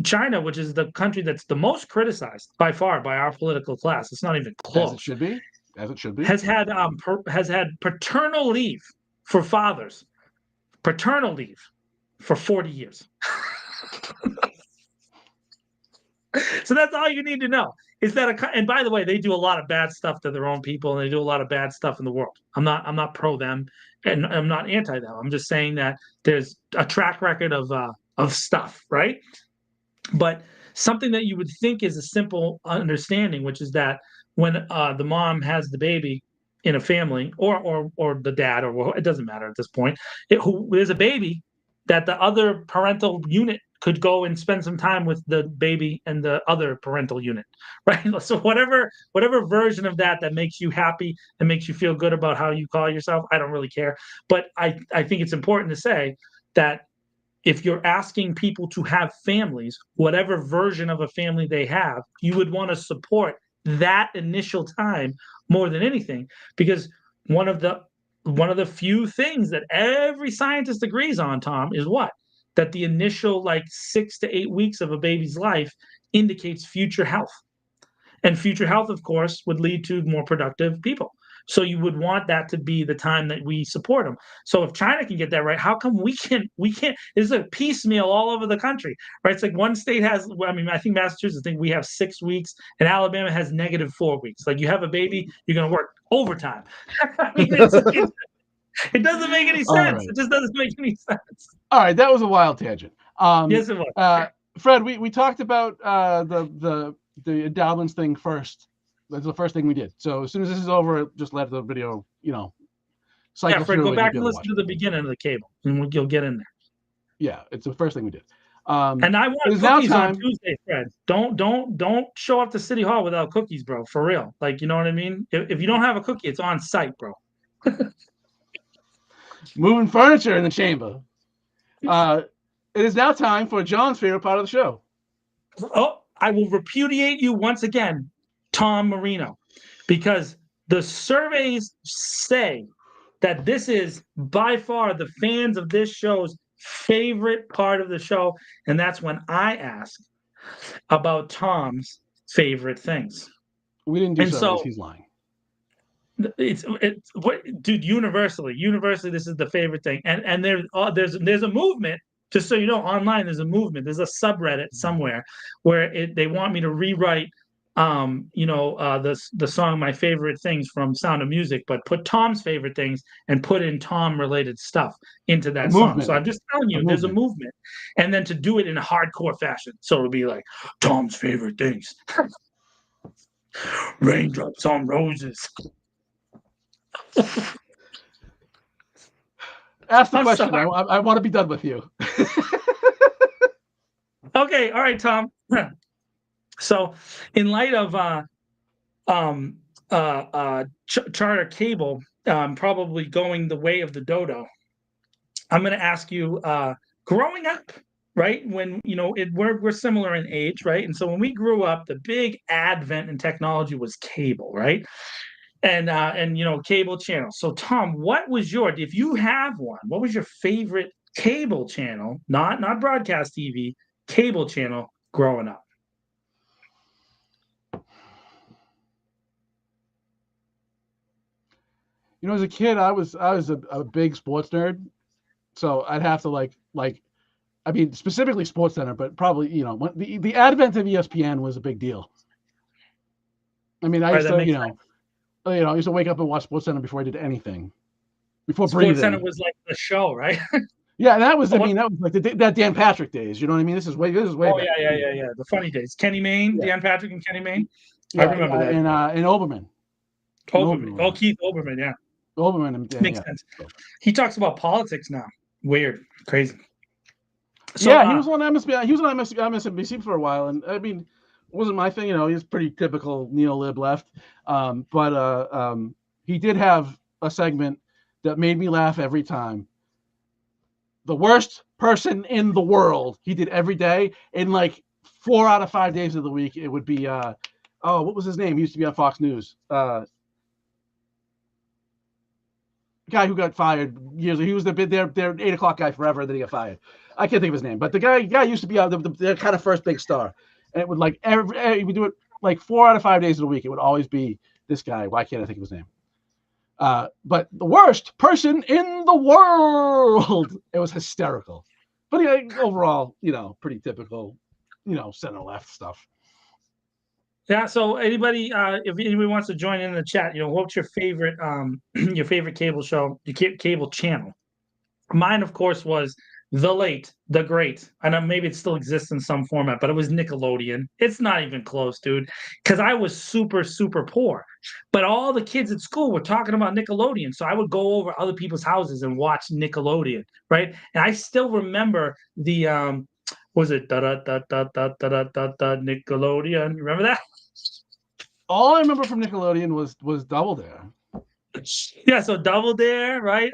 China, which is the country that's the most criticized by far by our political class, it's not even As it close. should be. As it should be. Has had paternal leave for fathers, paternal leave for 40 years. So that's all you need to know. Is that and by the way, they do a lot of bad stuff to their own people, and they do a lot of bad stuff in the world. I'm not pro them, and I'm not anti them. I'm just saying that there's a track record of stuff, right? But something that you would think is a simple understanding, which is that when the mom has the baby in a family, or the dad, or it doesn't matter at this point, there's a baby, that the other parental unit could go and spend some time with the baby and the other parental unit, right? So whatever version of that makes you happy and makes you feel good about how you call yourself, I don't really care. But I think it's important to say that if you're asking people to have families, whatever version of a family they have, you would want to support that initial time more than anything, because one of the few things that every scientist agrees on, Tom, is what? That the initial 6 to 8 weeks of a baby's life indicates future health. And future health, of course, would lead to more productive people. So you would want that to be the time that we support them. So if China can get that right, how come we can't? It's a piecemeal all over the country, right? It's like one state has, I think Massachusetts, I think we have 6 weeks, and Alabama has -4 weeks. Like, you have a baby, you're going to work overtime. I mean, it doesn't make any All sense. right. It just doesn't make any sense. All right, that was a wild tangent. Yes, it was. Fred, we talked about the endowments thing first. That's the first thing we did. So as soon as this is over, just let the video, cycle Fred, through. go and back you'll and be able listen to the beginning of the cable, and you'll get in there. Yeah, it's the first thing we did. And I it want is now cookies on time. Tuesday, Fred. Don't show up to City Hall without cookies, bro. For real. Like, you know what I mean? If you don't have a cookie, it's on site, bro. Moving furniture in the chamber. It is now time for John's favorite part of the show. Oh, I will repudiate you once again, Tom Marino, because the surveys say that this is by far the fans of this show's favorite part of the show, and that's when I ask about Tom's favorite things. We didn't do And surveys. so He's lying. it's what, dude, universally, this is the favorite thing. And there's a movement, just so you know, online there's a movement, there's a subreddit somewhere where they want me to rewrite the song My Favorite Things from Sound of Music, but put Tom's favorite things and put in Tom related stuff into that song. So I'm just telling you, there's a movement. And then to do it in a hardcore fashion. So it'll be like Tom's favorite things. Raindrops on roses. Ask the question. I want to be done with you. Okay, all right, Tom. So, in light of Charter Cable probably going the way of the dodo, I'm going to ask you, growing up, right? When we're similar in age, right? And so when we grew up, the big advent in technology was cable, right? And cable channels. So Tom, what was if you have one, what was your favorite cable channel, not broadcast TV, cable channel growing up? As a kid, I was a big sports nerd, so I'd have to specifically Sports Center, but probably when the advent of ESPN was a big deal. I mean, I used to I used to wake up and watch Sports Center before I did anything. Before breathing. Sports Center was like the show, right? Yeah, that was like that Dan Patrick days. You know what I mean? This is way. Oh back. Yeah. The funny days. Kenny Mayne, Dan Patrick, and Kenny Mayne. Yeah, I remember that. And Oberman. Oberman. Oh, Keith Oberman. Yeah. Oberman. Makes sense. He talks about politics now. Weird, crazy. So, he was on MSNBC. He was on MSNBC for a while, and I mean, it wasn't my thing. He's pretty typical neo-lib left. But he did have a segment that made me laugh every time. The worst person in the world. He did every day, and 4 out of 5 days of the week, it would be what was his name? He used to be on Fox News. guy who got fired years ago. He was their 8 o'clock guy forever. Then he got fired. I can't think of his name, but the guy used to be the kind of first big star, and it would like he would do it like 4 out of 5 days of the week. It would always be this guy. Why can't I think of his name? But the worst person in the world. It was hysterical, but overall, pretty typical, center left stuff. Yeah. So anybody, if anybody wants to join in the chat, what's your favorite, your favorite cable show, your cable channel? Mine, of course, was the great. I know maybe it still exists in some format, but it was Nickelodeon. It's not even close, dude, because I was super, super poor. But all the kids at school were talking about Nickelodeon. So I would go over other people's houses and watch Nickelodeon, right? And I still remember the, was it da da da da da da da da Nickelodeon? Remember that? All I remember from Nickelodeon was Double Dare. Yeah, so Double Dare, right?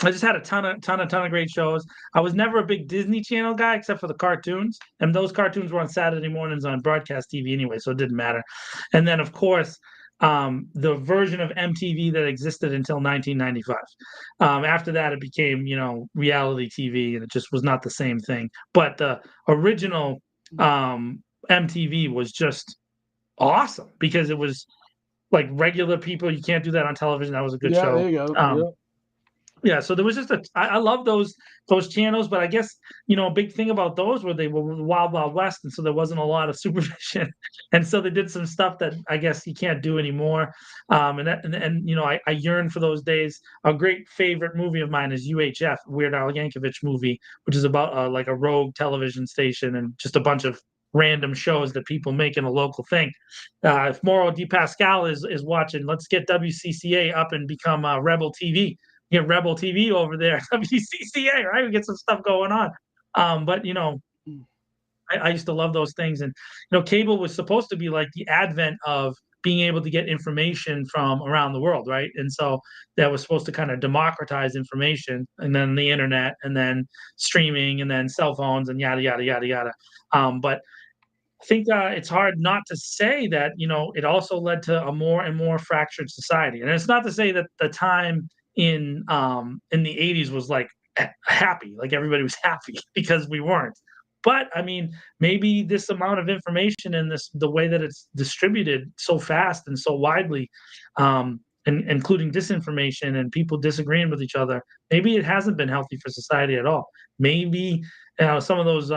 I just had a ton of great shows. I was never a big Disney Channel guy except for the cartoons, and those cartoons were on Saturday mornings on broadcast TV anyway, so it didn't matter. And then, of course, the version of MTV that existed until 1995. After that, it became reality TV, and it just was not the same thing. But the original MTV was just awesome because it was like regular people. You can't do that on television. That was a good show. There you go. Yeah, so there was just I love those channels, but I guess a big thing about those were they were Wild Wild West, and so there wasn't a lot of supervision, and so they did some stuff that I guess you can't do anymore. I yearn for those days. A great favorite movie of mine is UHF, Weird Al Yankovic movie, which is about like a rogue television station and just a bunch of random shows that people make in a local thing. If Mauro Di Pascal is watching, let's get WCCA up and become Rebel TV. Get Rebel TV over there, WCCA, right? We get some stuff going on. But I used to love those things, and cable was supposed to be like the advent of being able to get information from around the world, right? And so that was supposed to kind of democratize information, and then the internet, and then streaming, and then cell phones, and yada yada yada yada. But I think it's hard not to say that it also led to a more and more fractured society, and it's not to say that the time in the 80s was like happy, like everybody was happy, because we weren't. But I mean, maybe this amount of information and the way that it's distributed so fast and so widely, and including disinformation and people disagreeing with each other, maybe it hasn't been healthy for society at all. Maybe some of those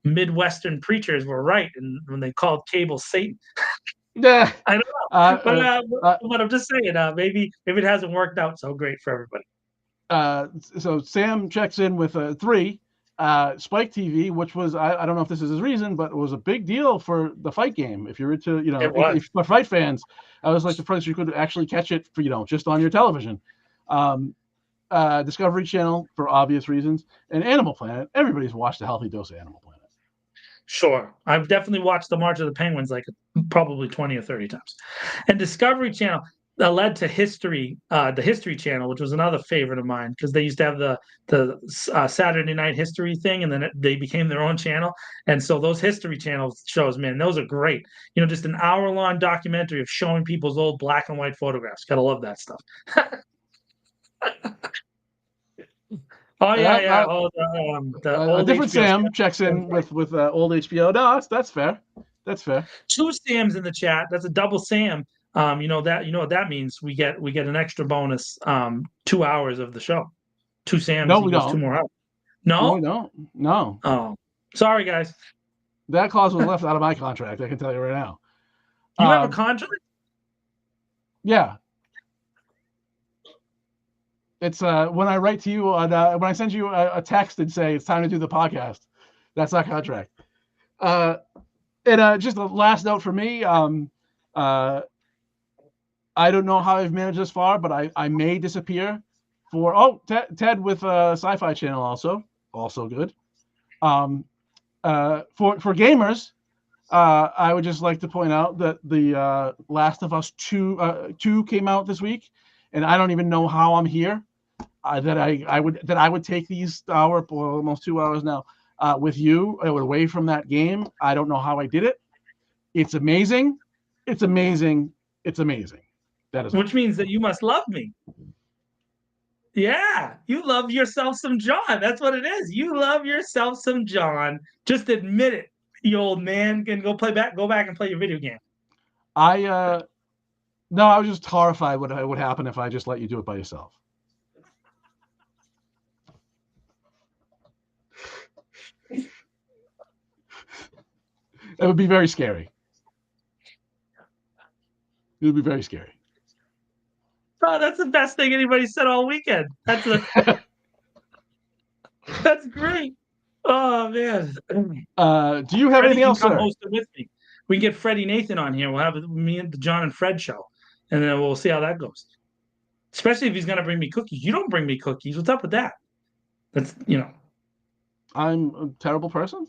Midwestern preachers were right, and when they called cable Satan. Yeah, I don't know, but I'm just saying, maybe it hasn't worked out so great for everybody. So Sam checks in with 3. Spike TV, which was I don't know if this is his reason, but it was a big deal for the fight game. If you're into if for fight fans, I was like the first you could actually catch it for just on your television. Discovery Channel for obvious reasons, and Animal Planet. Everybody's watched a healthy dose of Animal Planet. Sure. I've definitely watched the March of the Penguins like probably 20 or 30 times. And Discovery Channel led to History, the History Channel, which was another favorite of mine, because they used to have the Saturday night history thing, and then they became their own channel. And so those History Channel shows, man, those are great. Just an hour-long documentary of showing people's old black and white photographs. Gotta love that stuff. Oh yeah. A different HBO Sam checks in with old HBO. No, that's fair. That's fair. 2 Sams in the chat. That's a double Sam. You know what that means? We get an extra bonus 2 hours of the show. 2 Sams equals 2 more hours. No, we don't. No. Oh, sorry guys. That clause was left out of my contract. I can tell you right now. You have a contract? Yeah. It's when I write to you when I send you a text and say it's time to do the podcast. That's our contract. And just a last note for me. I don't know how I've managed this far, but I may disappear for Ted with Sci-Fi Channel also good. For gamers, I would just like to point out that the Last of Us 2 came out this week, and I don't even know how I'm here. That I would take these almost 2 hours now with you away from that game. I don't know how I did it. It's amazing. It's amazing. It's amazing. That is which means that you must love me. Yeah, you love yourself some John. That's what it is. You love yourself some John. Just admit it, you old man. Can go back and play your video game. No, I was just horrified what would happen if I just let you do it by yourself. It would be very scary. It would be very scary. Oh, that's the best thing anybody said all weekend. That's great. Oh man. Do you have anything else, come sir? host it with me. We can get Freddie Nathan on here. We'll have me and the John and Fred show, and then we'll see how that goes. Especially if he's going to bring me cookies. You don't bring me cookies. What's up with that? That's I'm a terrible person.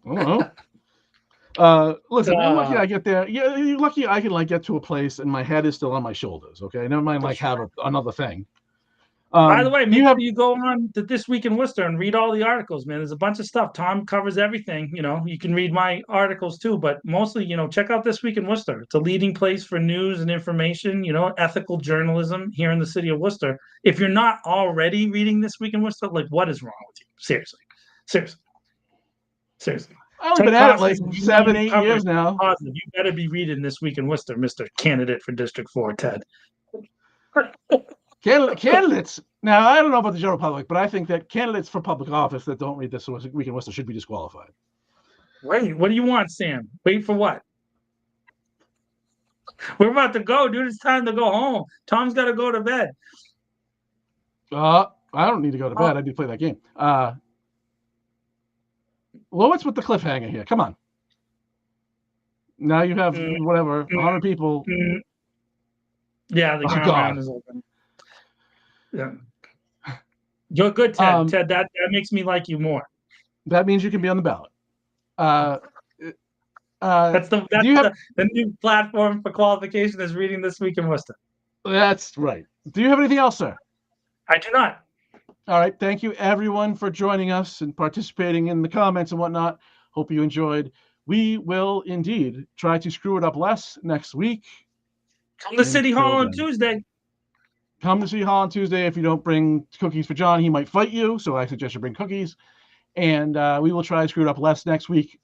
I don't know. Listen, you're lucky I get there. Yeah, you're lucky I can get to a place and my head is still on my shoulders. Okay, never mind have another thing. By the way, make sure you go on to This Week in Worcester and read all the articles, man. There's a bunch of stuff. Tom covers everything. You can read my articles too, but mostly, check out This Week in Worcester. It's a leading place for news and information, ethical journalism here in the city of Worcester. If you're not already reading This Week in Worcester, what is wrong with you? Seriously. I've only been at it 7-8 years now. Positive. You better be reading This Week in Worcester, Mr. Candidate for District 4, Ted. Candidates. Now, I don't know about the general public, but I think that candidates for public office that don't read This Week in Worcester should be disqualified. Wait, what do you want, Sam? Wait for what? We're about to go, dude. It's time to go home. Tom's got to go to bed. I don't need to go to bed. I need to play that game. What's with the cliffhanger here? Come on. Now you have 100 people. Yeah, the ground is open. Yeah. You're good, Ted. Ted, that makes me like you more. That means you can be on the ballot. That's the new platform for qualification is reading This Week in Worcester. That's right. Do you have anything else, sir? I do not. All right. Thank you, everyone, for joining us and participating in the comments and whatnot. Hope you enjoyed. We will indeed try to screw it up less next week. Come to City Hall on Tuesday. Come to City Hall on Tuesday. If you don't bring cookies for John, he might fight you. So I suggest you bring cookies. And we will try to screw it up less next week.